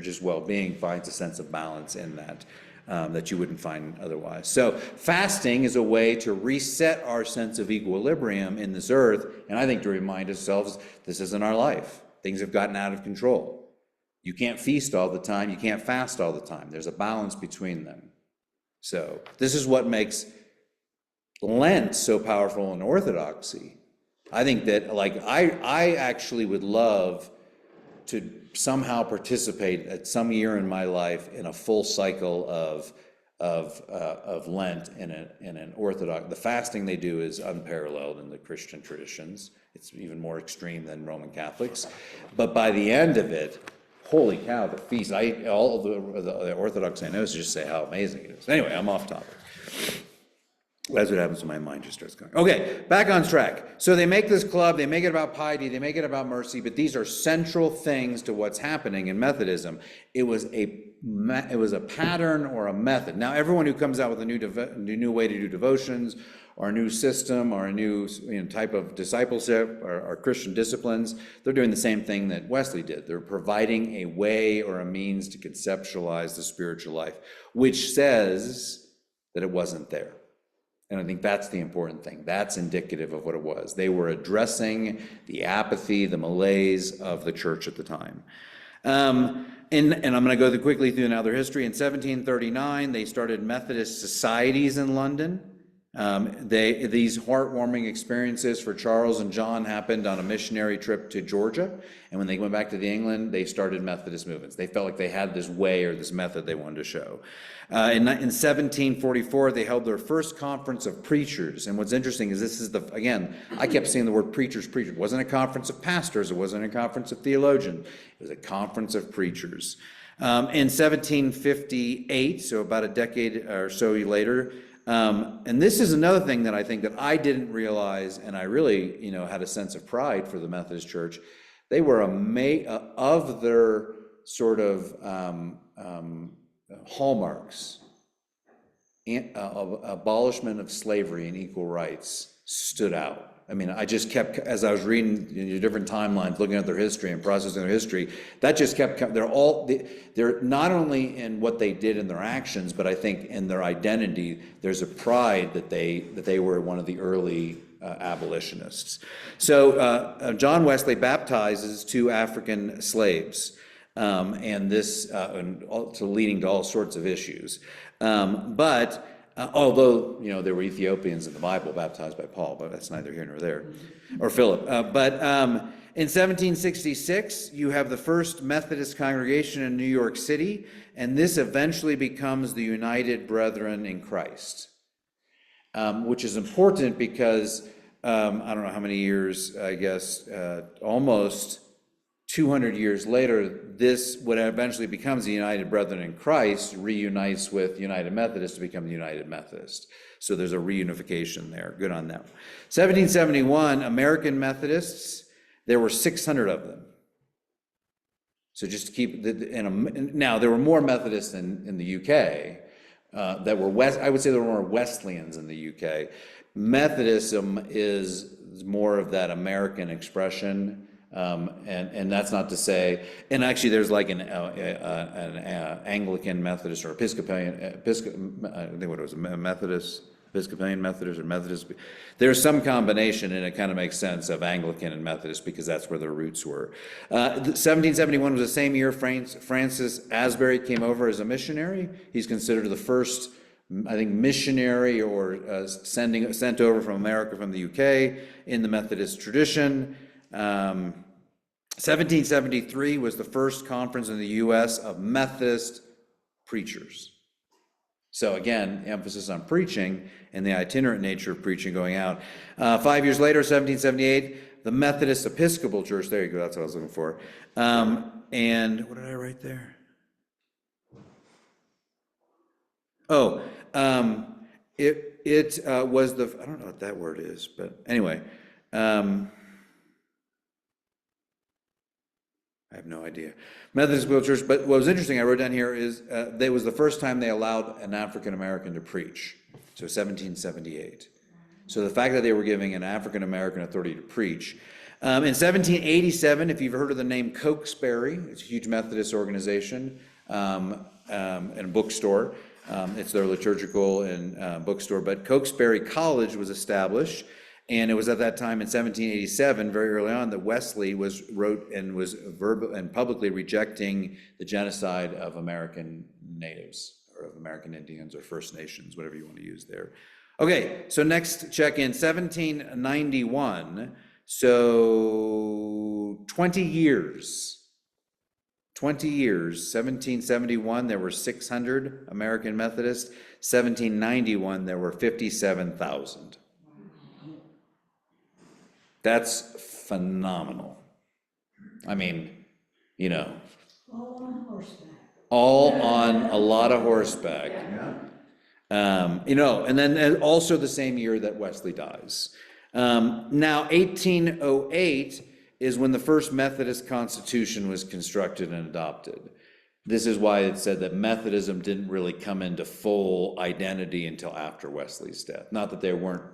just well-being finds a sense of balance in that that you wouldn't find otherwise. So fasting is a way to reset our sense of equilibrium in this earth, and I think to remind ourselves this isn't our life. Things have gotten out of control. You can't feast all the time, you can't fast all the time. There's a balance between them. So this is what makes Lent so powerful in Orthodoxy. I think that, like, I actually would love to somehow participate at some year in my life in a full cycle of Lent in an Orthodox. The fasting they do is unparalleled in the Christian traditions. It's even more extreme than Roman Catholics. But by the end of it, holy cow, the feast! All of the Orthodox I know just say how amazing it is. Anyway, I'm off topic. That's what happens when my mind just starts going. Okay, back on track. So they make this club, they make it about piety, they make it about mercy, but these are central things to what's happening in Methodism. It was a pattern or a method. Now, everyone who comes out with a new way to do devotions, or a new system, or a new type of discipleship, or Christian disciplines, they're doing the same thing that Wesley did. They're providing a way or a means to conceptualize the spiritual life, which says that it wasn't there. And I think that's the important thing. That's indicative of what it was. They were addressing the apathy, the malaise of the church at the time. And I'm going to go quickly through now their history. In 1739, they started Methodist societies in London. These heartwarming experiences for Charles and John happened on a missionary trip to Georgia. And when they went back to England, they started Methodist movements. They felt like they had this way or this method they wanted to show. In 1744, they held their first conference of preachers. And what's interesting is this is again, I kept saying the word preachers. It wasn't a conference of pastors. It wasn't a conference of theologians. It was a conference of preachers. In 1758, so about a decade or so later, and this is another thing that I think that I didn't realize, and I really, had a sense of pride for the Methodist Church. They were of their sort of hallmarks, abolishment of slavery and equal rights stood out. I mean, I just kept, as I was reading different timelines, looking at their history and processing their history, that just kept, they're not only in what they did in their actions, but I think in their identity, there's a pride that they were one of the early abolitionists. So John Wesley baptizes 2 African slaves, and this, leading to all sorts of issues. Although, there were Ethiopians in the Bible baptized by Paul, but that's neither here nor there, or Philip. In 1766, you have the first Methodist congregation in New York City, and this eventually becomes the United Brethren in Christ, which is important because, I don't know how many years, I guess, almost 200 years later, this, what eventually becomes the United Brethren in Christ, reunites with United Methodist to become the United Methodist. So there's a reunification there. Good on them. 1771, American Methodists, there were 600 of them. So just to keep, now there were more Methodists in the UK that were I would say there were more Wesleyans in the UK. Methodism is more of that American expression. And that's not to say, and actually there's like an Anglican Methodist or Episcopalian, I think what it was, Methodist, Episcopalian Methodist or Methodist. There's some combination, and it kind of makes sense, of Anglican and Methodist because that's where their roots were. 1771 was the same year Francis Asbury came over as a missionary. He's considered the first, I think, missionary or sent over from America from the UK in the Methodist tradition. 1773 was the first conference in the U.S. of Methodist preachers. So again, emphasis on preaching and the itinerant nature of preaching going out. 5 years later, 1778, the Methodist Episcopal Church, there you go, that's what I was looking for. And what did I write there? Oh, it was the, I don't know what that word is, but anyway, I have no idea. Methodist Episcopal Church, but what was interesting, I wrote down here, is that was the first time they allowed an African American to preach, so 1778. So the fact that they were giving an African American authority to preach. In 1787, if you've heard of the name Cokesbury, it's a huge Methodist organization and a bookstore. It's their liturgical and bookstore, but Cokesbury College was established. And it was at that time in 1787, very early on, that Wesley wrote and was verbal and publicly rejecting the genocide of American natives, or of American Indians, or First Nations, whatever you want to use there. Okay, so next check in 1791. So 20 years. 20 years. 1771, there were 600 American Methodists. 1791, there were 57,000. That's phenomenal. I mean, you know. All on horseback. All on a lot of horseback. You know, and then also the same year that Wesley dies. Now, 1808 is when the first Methodist Constitution was constructed and adopted. This is why it said that Methodism didn't really come into full identity until after Wesley's death. Not that they weren't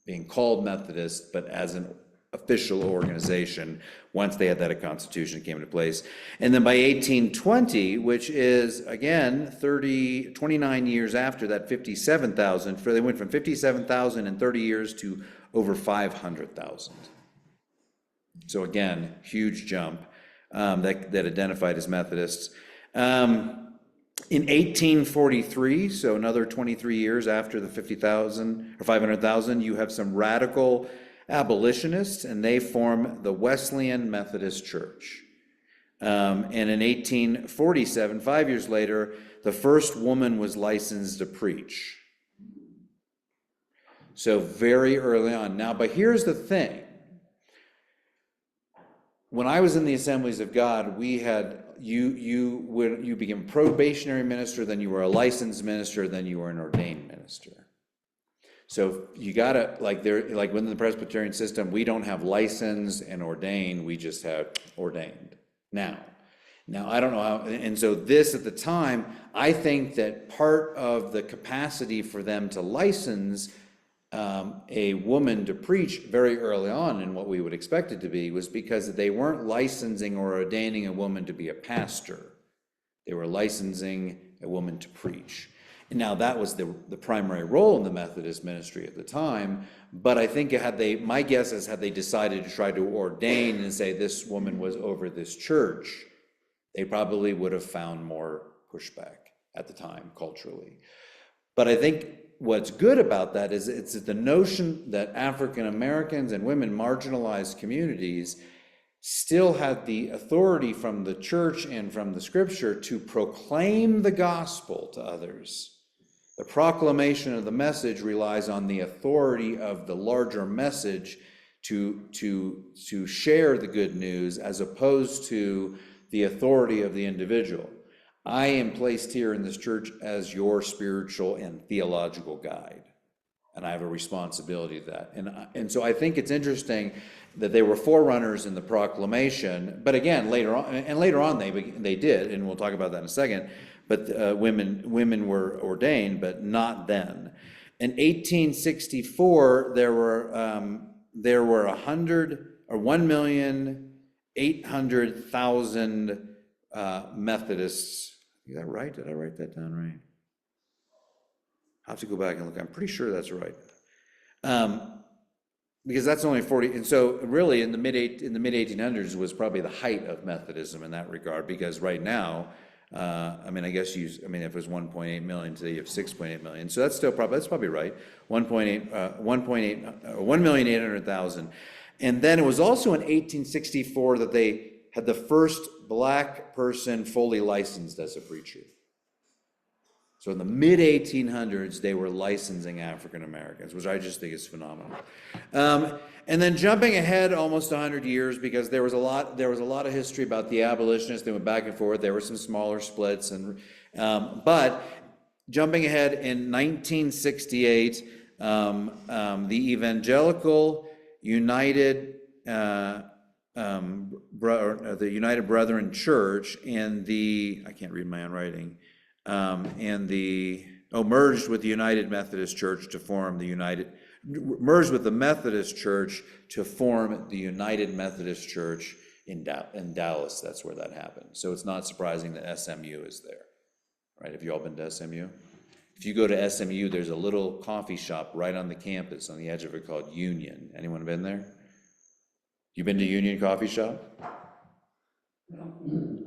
being called Methodist, but as an official organization, once they had that constitution came into place. And then by 1820, which is, again, 29 years after that 57,000, they went from 57,000 in 30 years to over 500,000. So again, huge jump that identified as Methodists. In 1843, so another 23 years after the 50,000 or 500,000, you have some radical abolitionists, and they form the Wesleyan Methodist Church. And in 1847, 5 years later, the first woman was licensed to preach. So very early on. Now, but here's the thing. When I was in the Assemblies of God, we had, you became probationary minister, then you were a licensed minister, then you were an ordained minister. So you gotta, like within the Presbyterian system, we don't have licensed and ordained, we just have ordained. Now I don't know how, and so this at the time, I think that part of the capacity for them to license a woman to preach very early on in what we would expect it to be was because they weren't licensing or ordaining a woman to be a pastor. They were licensing a woman to preach. And now that was the primary role in the Methodist ministry at the time, but I think my guess is had they decided to try to ordain and say this woman was over this church, they probably would have found more pushback at the time culturally. But I think what's good about that is it's the notion that African Americans and women marginalized communities still had the authority from the church and from the scripture to proclaim the gospel to others. The proclamation of the message relies on the authority of the larger message to share the good news as opposed to the authority of the individual. I am placed here in this church as your spiritual and theological guide, and I have a responsibility to that. And so I think it's interesting that they were forerunners in the proclamation, but again, later on they did, and we'll talk about that in a second, but women were ordained, but not then. In 1864, there were 1,800,000 Methodists. Is that right? Did I write that down right? I'll have to go back and look. I'm pretty sure that's right. Because that's only 40, and so really in the mid 1800s was probably the height of Methodism in that regard, because right now, I mean, if it was 1.8 million, today you have 6.8 million. So that's probably right. 1,800,000. And then it was also in 1864 that they had the first black person fully licensed as a preacher. So in the mid 1800s, they were licensing African Americans, which I just think is phenomenal. And then jumping ahead almost 100 years, because there was a lot of history about the abolitionists. They went back and forth. There were some smaller splits, but jumping ahead, in 1968, the Evangelical United, the United Brethren Church and I can't read my own writing, merged with the United Methodist Church to form merged with the Methodist Church to form the United Methodist Church in Dallas. That's where that happened. So it's not surprising that SMU is there, right? Have you all been to SMU? If you go to SMU, there's a little coffee shop right on the campus on the edge of it called Union. Anyone been there? You been to Union Coffee Shop? I'd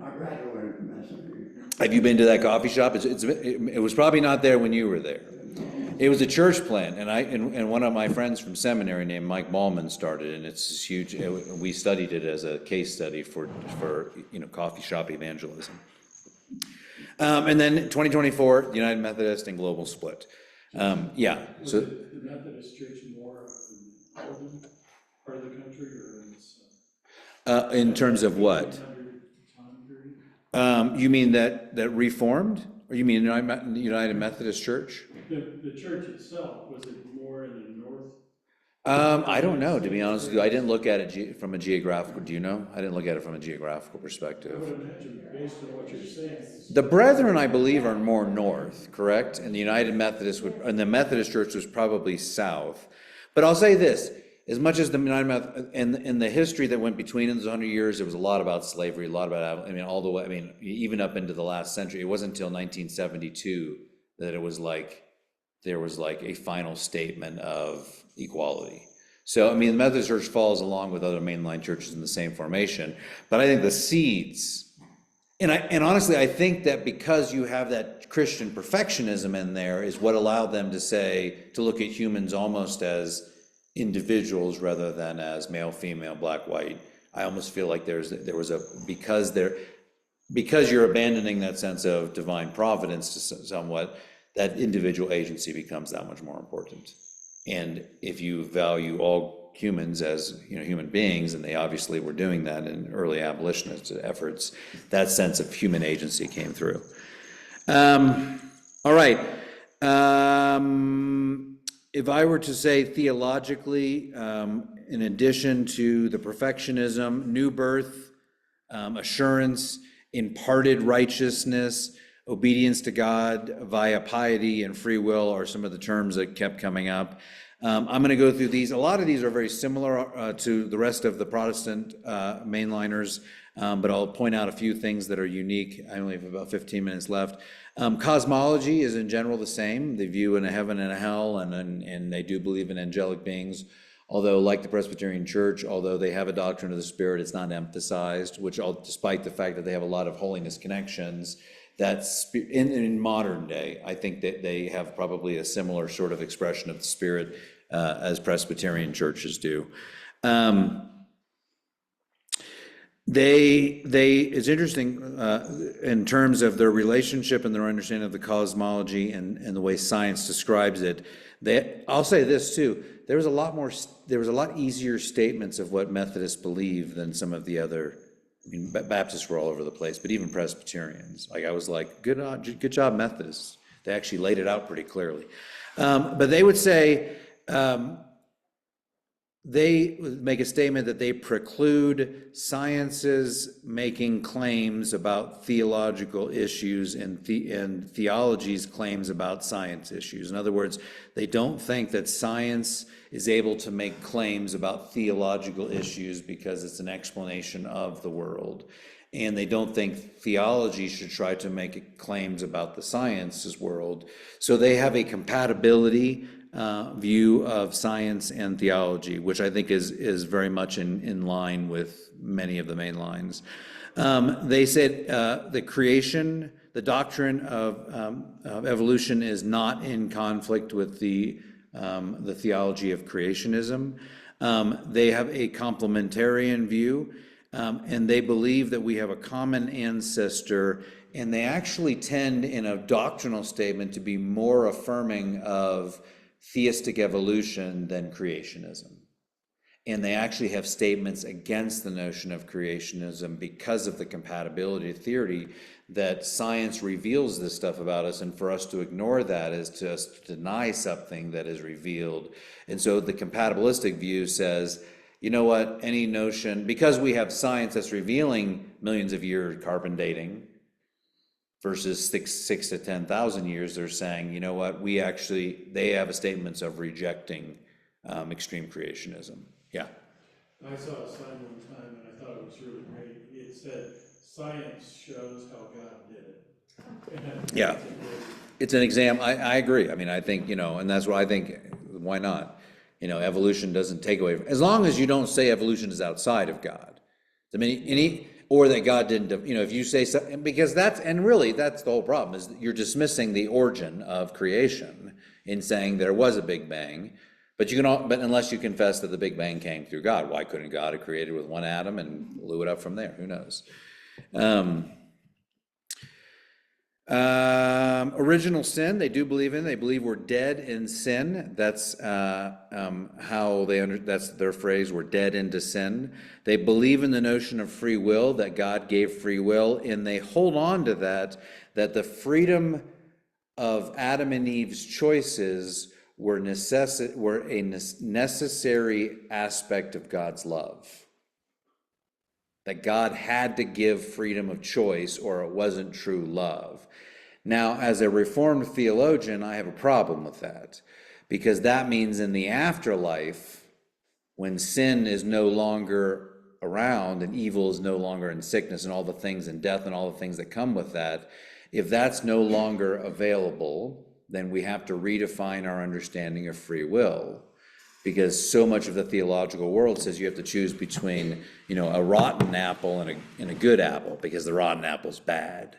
rather wear a messenger. Have you been to that coffee shop? It was probably not there when you were there. It was a church plant, and one of my friends from seminary named Mike Ballman started, and it's this huge. We studied it as a case study for coffee shop evangelism. And then 2024, the United Methodist and Global split. Yeah. Was So the Methodist Church more in the northern part of the country, or in this? in terms of what? Time period? You mean that Reformed, or you mean the United Methodist Church? The church itself, was it more in the north? I don't know, to be honest with you. I didn't look at it from a geographical, do you know? I didn't look at it from a geographical I perspective. would imagine, based on what you're saying. The Brethren, I believe, are more north, correct? And the United Methodist and the Methodist Church was probably south. But I'll say this, as much as the United Methodist, in the history that went between those 100 years, there was a lot about slavery, a lot about, all the way, even up into the last century. It wasn't until 1972 that there was a final statement of equality. So, the Methodist Church falls along with other mainline churches in the same formation. But I think the seeds, and honestly, I think that because you have that Christian perfectionism in there is what allowed them to look at humans almost as individuals rather than as male, female, black, white. I almost feel like because you're abandoning that sense of divine providence to somewhat, that individual agency becomes that much more important. And if you value all humans as human beings, and they obviously were doing that in early abolitionist efforts, that sense of human agency came through. All right. If I were to say theologically, in addition to the perfectionism, new birth, assurance, imparted righteousness, obedience to God via piety and free will are some of the terms that kept coming up. I'm going to go through these. A lot of these are very similar to the rest of the Protestant mainliners, but I'll point out a few things that are unique. I only have about 15 minutes left. Cosmology is in general the same. They view in a heaven and a hell, and they do believe in angelic beings. Although, like the Presbyterian Church, although they have a doctrine of the Spirit, it's not emphasized, despite the fact that they have a lot of holiness connections. That's in modern day, I think that they have probably a similar sort of expression of the Spirit as Presbyterian churches do. It's interesting in terms of their relationship and their understanding of the cosmology and the way science describes it. I'll say this too. There was a lot easier statements of what Methodists believe than some of the other. Baptists were all over the place, but even Presbyterians. I was like, good job, Methodists. They actually laid it out pretty clearly. But they would say, they would make a statement that they preclude sciences making claims about theological issues and theology's claims about science issues. In other words, they don't think that science is able to make claims about theological issues because it's an explanation of the world. And they don't think theology should try to make claims about the science's world. So they have a compatibility view of science and theology, which I think is very much in line with many of the main lines. They said the creation, the doctrine of evolution is not in conflict with the theology of creationism. They have a complementarian view, and they believe that we have a common ancestor, and they actually tend in a doctrinal statement to be more affirming of theistic evolution than creationism. And they actually have statements against the notion of creationism because of the compatibility theory, that science reveals this stuff about us, and for us to ignore that is to us to deny something that is revealed. And so the compatibilistic view says, you know what, any notion, because we have science that's revealing millions of years carbon dating versus six to 10,000 years, they're saying, you know what, they have statements of rejecting extreme creationism. Yeah. I saw a sign one time and I thought it was really great. It said, "Science shows how God did it." And Yeah. it's a great- It's an exam. I agree. I mean, I think, and that's why I think, why not? Evolution doesn't take away, as long as you don't say evolution is outside of God. I mean, or that God didn't, if you say something, because that's the whole problem, is that you're dismissing the origin of creation in saying there was a Big Bang. But unless you confess that the Big Bang came through God, why couldn't God have created with one atom and blew it up from there? Who knows? Original sin, they do believe in. They believe we're dead in sin. That's that's their phrase, we're dead into sin. They believe in the notion of free will, that God gave free will, and they hold on to that the freedom of Adam and Eve's choices were a necessary aspect of God's love. That God had to give freedom of choice or it wasn't true love. Now, as a Reformed theologian, I have a problem with that, because that means in the afterlife, when sin is no longer around and evil is no longer in sickness and all the things and death and all the things that come with that, if that's no longer available, then we have to redefine our understanding of free will, because so much of the theological world says you have to choose between, a rotten apple and a good apple, because the rotten apple's bad.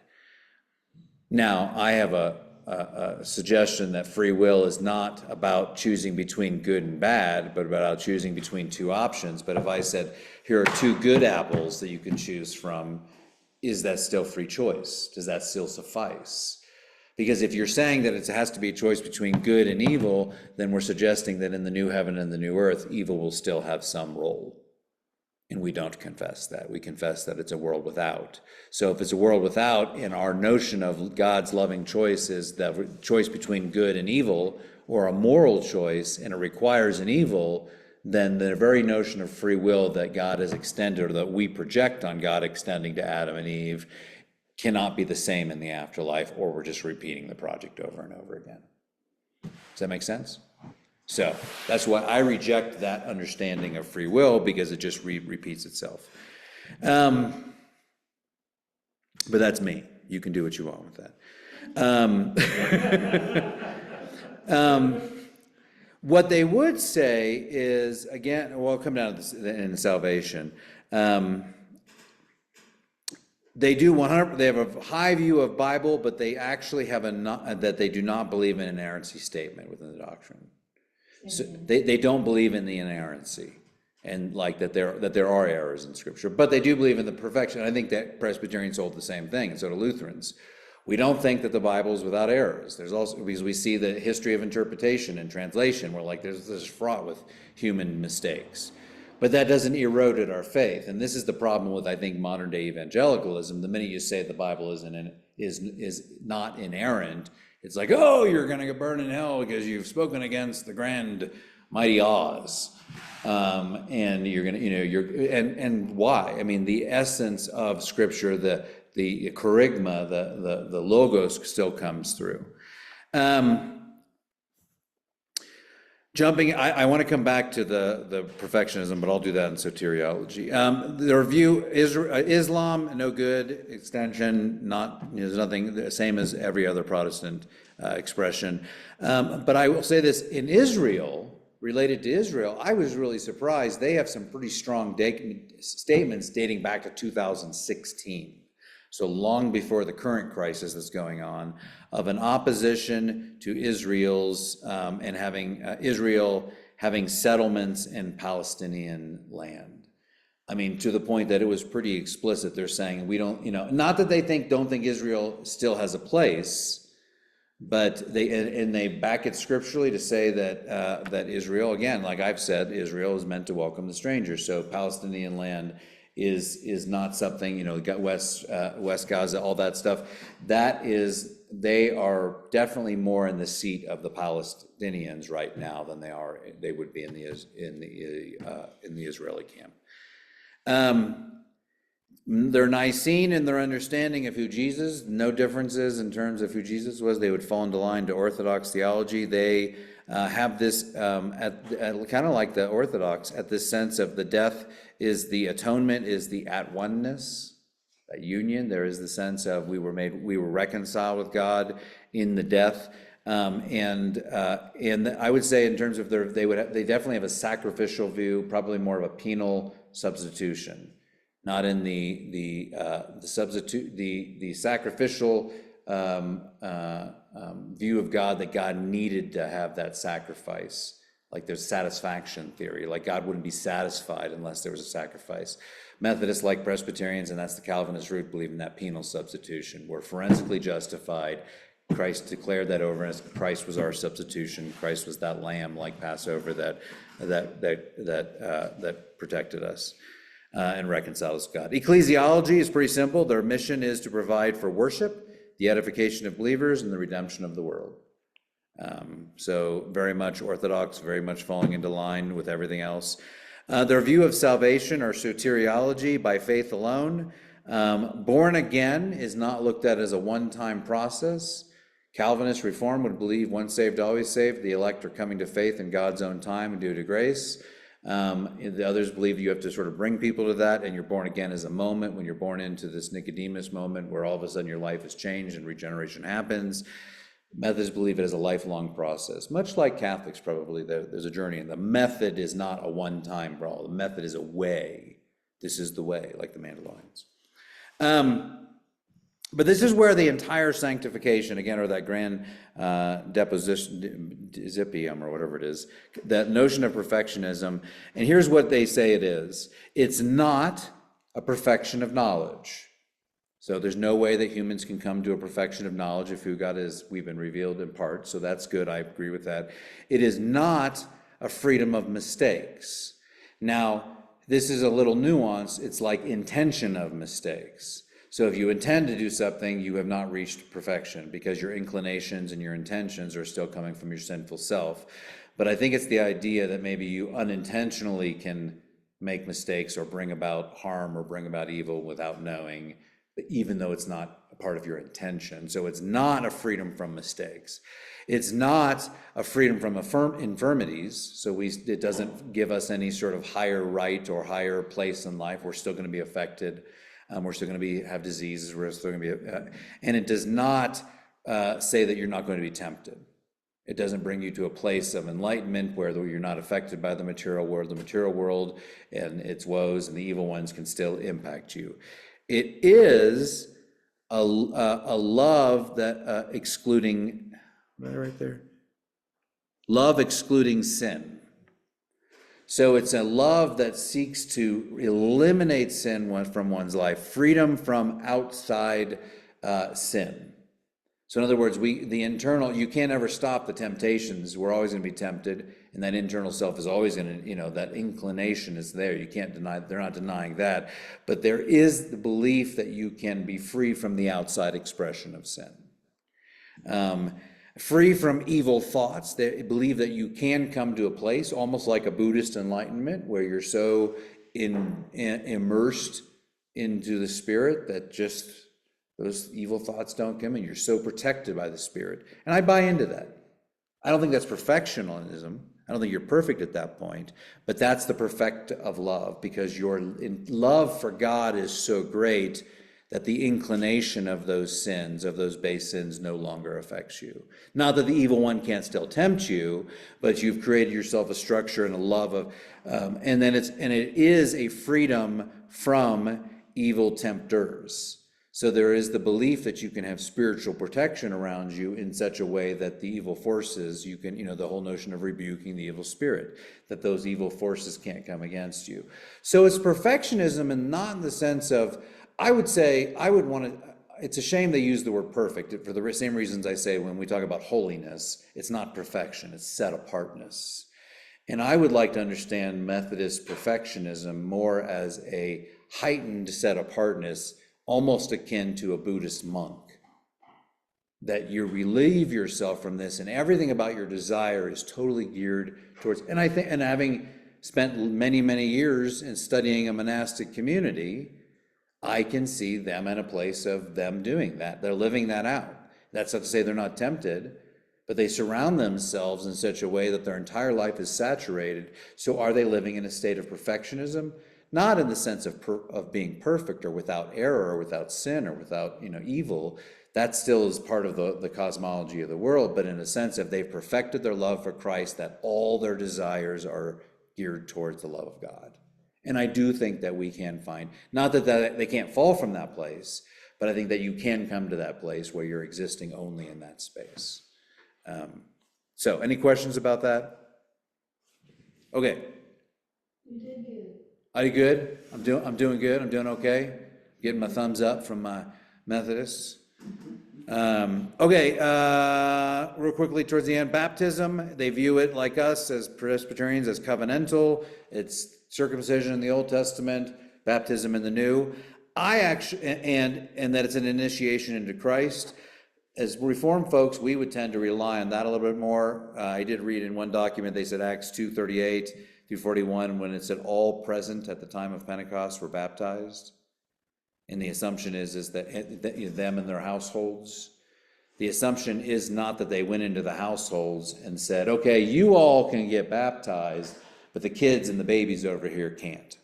Now, I have a suggestion that free will is not about choosing between good and bad, but about choosing between two options. But if I said, here are two good apples that you can choose from, is that still free choice? Does that still suffice? Because if you're saying that it has to be a choice between good and evil, then we're suggesting that in the new heaven and the new earth, evil will still have some role. And we don't confess that. We confess that it's a world without. So if it's a world without, and our notion of God's loving choice is the choice between good and evil, or a moral choice, and it requires an evil, then the very notion of free will that God has extended, or that we project on God extending to Adam and Eve, cannot be the same in the afterlife, or we're just repeating the project over and over again. Does that make sense? So that's why I reject that understanding of free will, because it just repeats itself. But that's me. You can do what you want with that. What they would say is, again, well, I'll come down to this in salvation. They do 100. They have a high view of Bible, but they actually have that they do not believe in inerrancy statement within the doctrine. So they don't believe in the inerrancy, and like that there are errors in Scripture, but they do believe in the perfection. I think that Presbyterians hold the same thing, and so do Lutherans. We don't think that the Bible is without errors. There's also, because we see the history of interpretation and translation, where like there's fraught with human mistakes. But that doesn't erode at our faith, and this is the problem with, I think, modern day evangelicalism. The minute you say the Bible is not inerrant, it's like, oh, you're going to burn in hell because you've spoken against the grand mighty Oz, and you're going to, and why? I mean, the essence of Scripture, the charisma, the logos still comes through. I want to come back to the perfectionism, but I'll do that in soteriology. Their view, Islam, no good, extension, there's nothing, the same as every other Protestant expression. But I will say this, in Israel, related to Israel, I was really surprised. They have some pretty strong statements dating back to 2016. So long before the current crisis that's going on, of an opposition to Israel's and having Israel having settlements in Palestinian land. I mean, to the point that it was pretty explicit. They're saying we don't, not that they don't think Israel still has a place, But and they back it scripturally to say that that Israel, again, like I've said, Israel is meant to welcome the stranger. So Palestinian land is not something, you know, got West Gaza, all that stuff. That is, they are definitely more in the seat of the Palestinians right now than they would be in the Israeli camp. They're Nicene in their understanding of who Jesus, no differences in terms of who Jesus was. They would fall into line to Orthodox theology. They have this, kind of like the Orthodox, at this sense of the death is the atonement, is the at oneness, that union. There is the sense of we were reconciled with God in the death. And I would say in terms of they definitely have a sacrificial view, probably more of a penal substitution. Not in the sacrificial view of God, that God needed to have that sacrifice. Like there's satisfaction theory, like God wouldn't be satisfied unless there was a sacrifice. Methodists, like Presbyterians, and that's the Calvinist root, believe in that penal substitution. We're forensically justified. Christ declared that over us. Christ was our substitution. Christ was that lamb, like Passover, that protected us. And reconcile us to God. Ecclesiology is pretty simple. Their mission is to provide for worship, the edification of believers, and the redemption of the world. So very much Orthodox, very much falling into line with everything else. Their view of salvation, or soteriology, by faith alone. Born again is not looked at as a one-time process. Calvinist Reform would believe once saved, always saved. The elect are coming to faith in God's own time and due to grace. The others believe you have to sort of bring people to that, and you're born again as a moment, when you're born into this Nicodemus moment where all of a sudden your life is changed and regeneration happens. Methodists believe it as a lifelong process, much like Catholics probably. There's a journey, and the method is not a one-time brawl. The method is a way. This is the way, like the Mandalorians. But this is where the entire sanctification, again, or that grand deposizipium, or whatever it is, that notion of perfectionism, and here's what they say it is. It's not a perfection of knowledge. So there's no way that humans can come to a perfection of knowledge of who God is. We've been revealed in part, so that's good. I agree with that. It is not a freedom of mistakes. Now, this is a little nuance. It's like intention of mistakes. So if you intend to do something, you have not reached perfection, because your inclinations and your intentions are still coming from your sinful self. But I think it's the idea that maybe you unintentionally can make mistakes or bring about harm or bring about evil without knowing, even though it's not a part of your intention. So it's not a freedom from mistakes. It's not a freedom from infirmities. So it doesn't give us any sort of higher right or higher place in life. We're still going to be affected. We're still going to have diseases. We're still going to be, and it does not say that you're not going to be tempted. It doesn't bring you to a place of enlightenment where you're not affected by the material world. The material world and its woes and the evil ones can still impact you. It is a love that excluding, am I right there? Love excluding sin. So it's a love that seeks to eliminate sin from one's life, freedom from outside sin. So in other words, you can't ever stop the temptations. We're always going to be tempted, and that internal self is always going to, that inclination is there. You can't deny, they're not denying that. But there is the belief that you can be free from the outside expression of sin. Free from evil thoughts. They believe that you can come to a place, almost like a Buddhist enlightenment, where you're so immersed into the spirit that just those evil thoughts don't come in. You're so protected by the spirit. And I buy into that. I don't think that's perfectionism. I don't think you're perfect at that point, but that's the perfect of love, because your love for God is so great that the inclination of those sins, of those base sins, no longer affects you. Not that the evil one can't still tempt you, but you've created yourself a structure and a love of, and it is a freedom from evil tempters. So there is the belief that you can have spiritual protection around you in such a way that the evil forces, you can, the whole notion of rebuking the evil spirit, that those evil forces can't come against you. So it's perfectionism, and not in the sense of, I would say, it's a shame they use the word perfect for the same reasons I say when we talk about holiness, it's not perfection, it's set apartness. And I would like to understand Methodist perfectionism more as a heightened set apartness, almost akin to a Buddhist monk. That you relieve yourself from this and everything about your desire is totally geared towards, and I think, and having spent many, many years in studying a monastic community, I can see them in a place of them doing that. They're living that out. That's not to say they're not tempted, but they surround themselves in such a way that their entire life is saturated. So are they living in a state of perfectionism? Not in the sense of being perfect or without error or without sin or without, evil. That still is part of the cosmology of the world, but in a sense, if they've perfected their love for Christ, that all their desires are geared towards the love of God. And I do think that we can find, not that they can't fall from that place, but I think that you can come to that place where you're existing only in that space. So any questions about that? Okay. You did good. Are you good? I'm doing good. I'm doing okay. Getting my thumbs up from my Methodists. Okay, real quickly towards the end, baptism, they view it like us as Presbyterians as covenantal. It's circumcision in the Old Testament, baptism in the New. I actually, and that it's an initiation into Christ. As Reformed folks, we would tend to rely on that a little bit more. I did read in one document, they said Acts 2:38 through 41, when it said all present at the time of Pentecost were baptized. And the assumption is that them and their households. The assumption is not that they went into the households and said, okay, you all can get baptized, but the kids and the babies over here can't.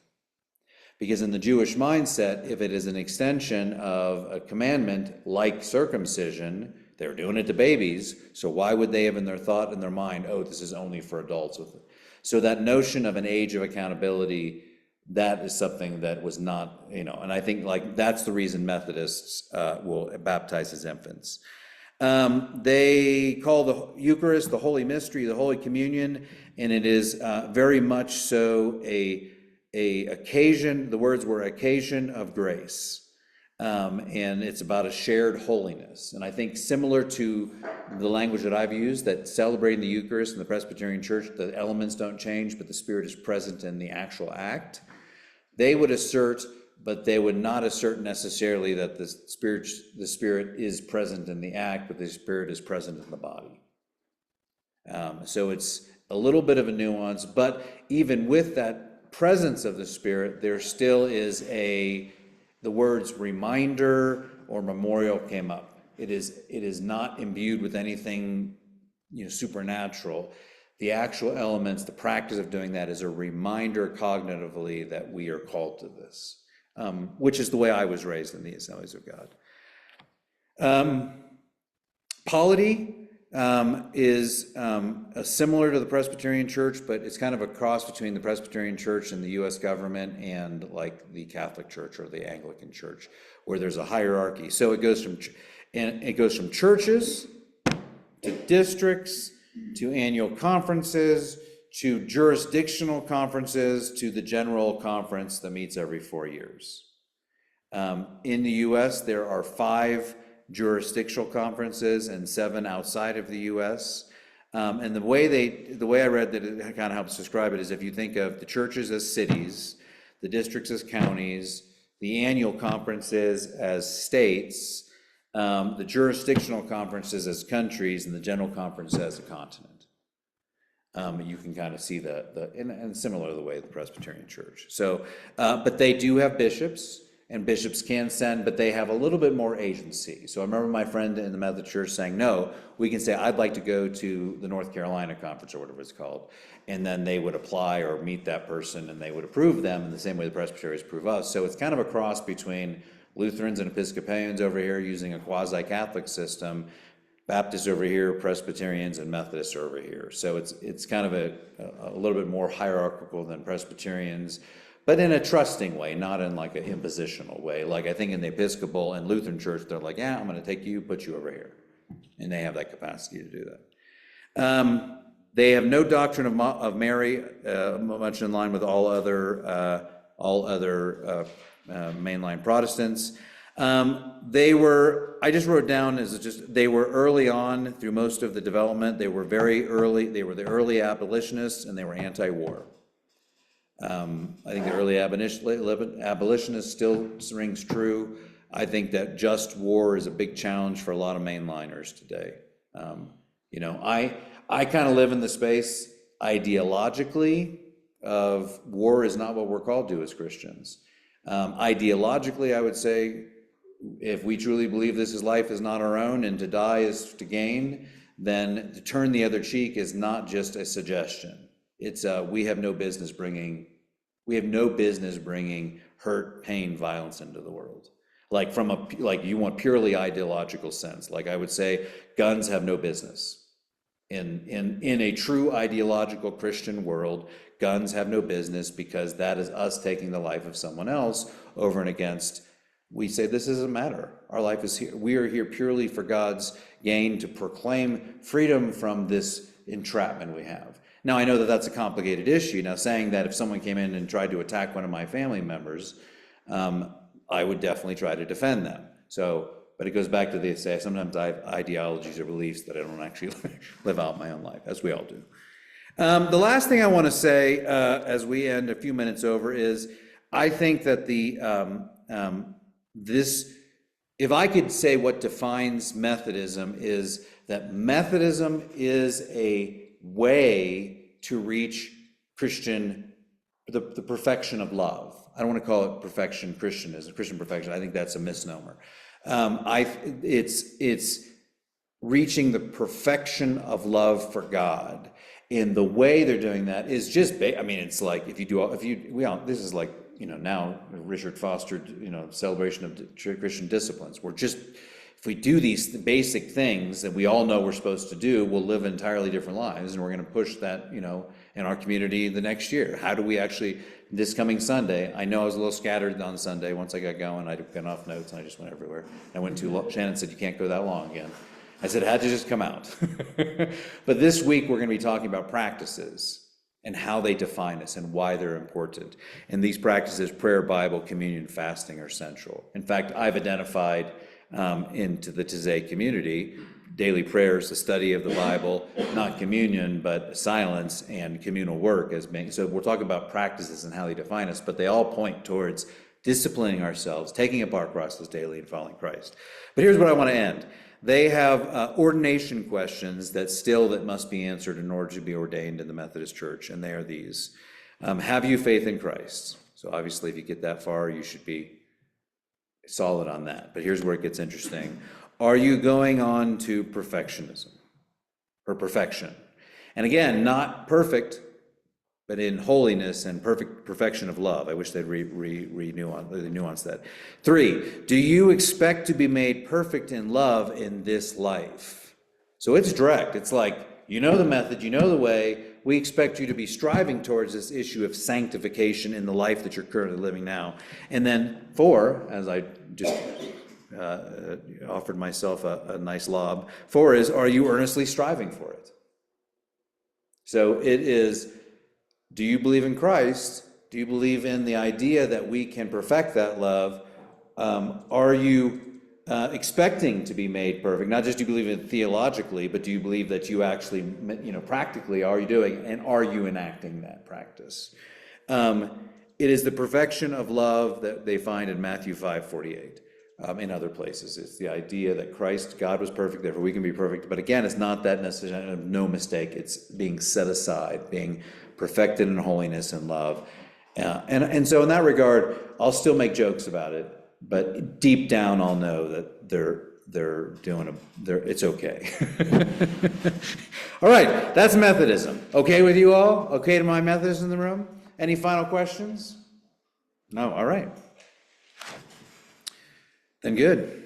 Because in the Jewish mindset, if it is an extension of a commandment like circumcision, they're doing it to babies, so why would they have in their thought and their mind, oh, this is only for adults with it? So that notion of an age of accountability, that is something that was not, and I think that's the reason Methodists will baptize as infants. They call the Eucharist the Holy Mystery, the Holy Communion, and it is very much so a occasion, the words were occasion of grace. And it's about a shared holiness. And I think similar to the language that I've used, that celebrating the Eucharist in the Presbyterian Church, the elements don't change, but the Spirit is present in the actual act. They would assert, but they would not assert necessarily that the Spirit is present in the act, but the Spirit is present in the body. So it's a little bit of a nuance, but even with that presence of the Spirit, there still is the words reminder or memorial came up. It is not imbued with anything, supernatural. The actual elements, the practice of doing that is a reminder cognitively that we are called to this, which is the way I was raised in the Assemblies of God. Polity is similar to the Presbyterian Church, but it's kind of a cross between the Presbyterian Church and the U.S. government and like the Catholic Church or the Anglican Church, where there's a hierarchy. So it goes from churches to districts, to annual conferences, to jurisdictional conferences, to the general conference that meets every 4 years. In the U.S., there are 5 jurisdictional conferences and 7 outside of the U.S. And the way I read that it kind of helps describe it is if you think of the churches as cities, the districts as counties, the annual conferences as states, the jurisdictional conferences as countries, and the general conference as a continent. You can kind of see and similar to the way of the Presbyterian Church. So, but they do have bishops, and bishops can send, but they have a little bit more agency. So I remember my friend in the Methodist Church saying, no, we can say, I'd like to go to the North Carolina conference or whatever it's called. And then they would apply or meet that person and they would approve them in the same way the Presbyterians approve us. So it's kind of a cross between Lutherans and Episcopalians over here using a quasi-Catholic system, Baptists over here, Presbyterians and Methodists over here. So it's kind of a little bit more hierarchical than Presbyterians, but in a trusting way, not in like an impositional way. Like I think in the Episcopal and Lutheran Church, they're like, yeah, I'm going to take you, put you over here. And they have that capacity to do that. They have no doctrine of Mary, much in line with all other mainline Protestants. I just wrote down they were early on through most of the development. They were very early, they were the early abolitionists and they were anti-war. I think the early abolitionist still rings true. I think that just war is a big challenge for a lot of mainliners today. I kind of live in the space ideologically of war is not what we're called to as Christians. Ideologically, I would say if we truly believe this is life is not our own and to die is to gain, then to turn the other cheek is not just a suggestion. It's we have no business bringing hurt, pain, violence into the world. Like you want purely ideological sense. Like I would say, guns have no business. In a true ideological Christian world, guns have no business because that is us taking the life of someone else over and against. We say this doesn't matter. Our life is here. We are here purely for God's gain to proclaim freedom from this entrapment we have. Now, I know that that's a complicated issue. Now, saying that if someone came in and tried to attack one of my family members, I would definitely try to defend them. But it goes back to the say, sometimes I have ideologies or beliefs that I don't actually live out my own life, as we all do. The last thing I want to say as we end a few minutes over is I think that if I could say what defines Methodism is that Methodism is a way to reach the perfection of love. I don't want to call it Christian perfection. I think that's a misnomer. It's reaching the perfection of love for God. And the way they're doing that is just, it's like this is like, now Richard Foster, celebration of Christian disciplines. If we do these basic things that we all know we're supposed to do, we'll live entirely different lives, and we're going to push that, in our community the next year. How do we actually, this coming Sunday, I know I was a little scattered on Sunday. Once I got going, I got off notes and I just went everywhere. I went too long. Shannon said, you can't go that long again. I said, it had to just come out. But this week, we're going to be talking about practices and how they define us and why they're important. And these practices, prayer, Bible, communion, fasting, are central. In fact, I've identified into the Taizé community, daily prayers, the study of the Bible, not communion, but silence and communal work as being. So we're talking about practices and how they define us, but they all point towards disciplining ourselves, taking up our crosses daily and following Christ. But here's what I want to end. They have ordination questions that must be answered in order to be ordained in the Methodist Church, and they are these. Have you faith in Christ? So obviously, if you get that far, you should be solid on that. But here's where it gets interesting. Are you going on to perfectionism or perfection? And again, not perfect, but in holiness and perfection of love. I wish they'd nuance that. 3, do you expect to be made perfect in love in this life? So it's direct. It's like, you know the method, you know the way. We expect you to be striving towards this issue of sanctification in the life that you're currently living now. And then 4, as I just offered myself a nice lob, 4 is, are you earnestly striving for it? So it is, do you believe in Christ? Do you believe in the idea that we can perfect that love? Are you expecting to be made perfect? Not just do you believe it theologically, but do you believe that you actually, practically, are you doing, and are you enacting that practice? It is the perfection of love that they find in Matthew 5:48. In other places, it's the idea that God was perfect, therefore we can be perfect. But again, it's not that necessarily, no mistake. It's being set aside, being perfected in holiness and love. And so in that regard, I'll still make jokes about it, but deep down I'll know that it's okay. All right, that's Methodism. Okay with you all? Okay to my Methodists in the room? Any final questions? No, all right. Then good.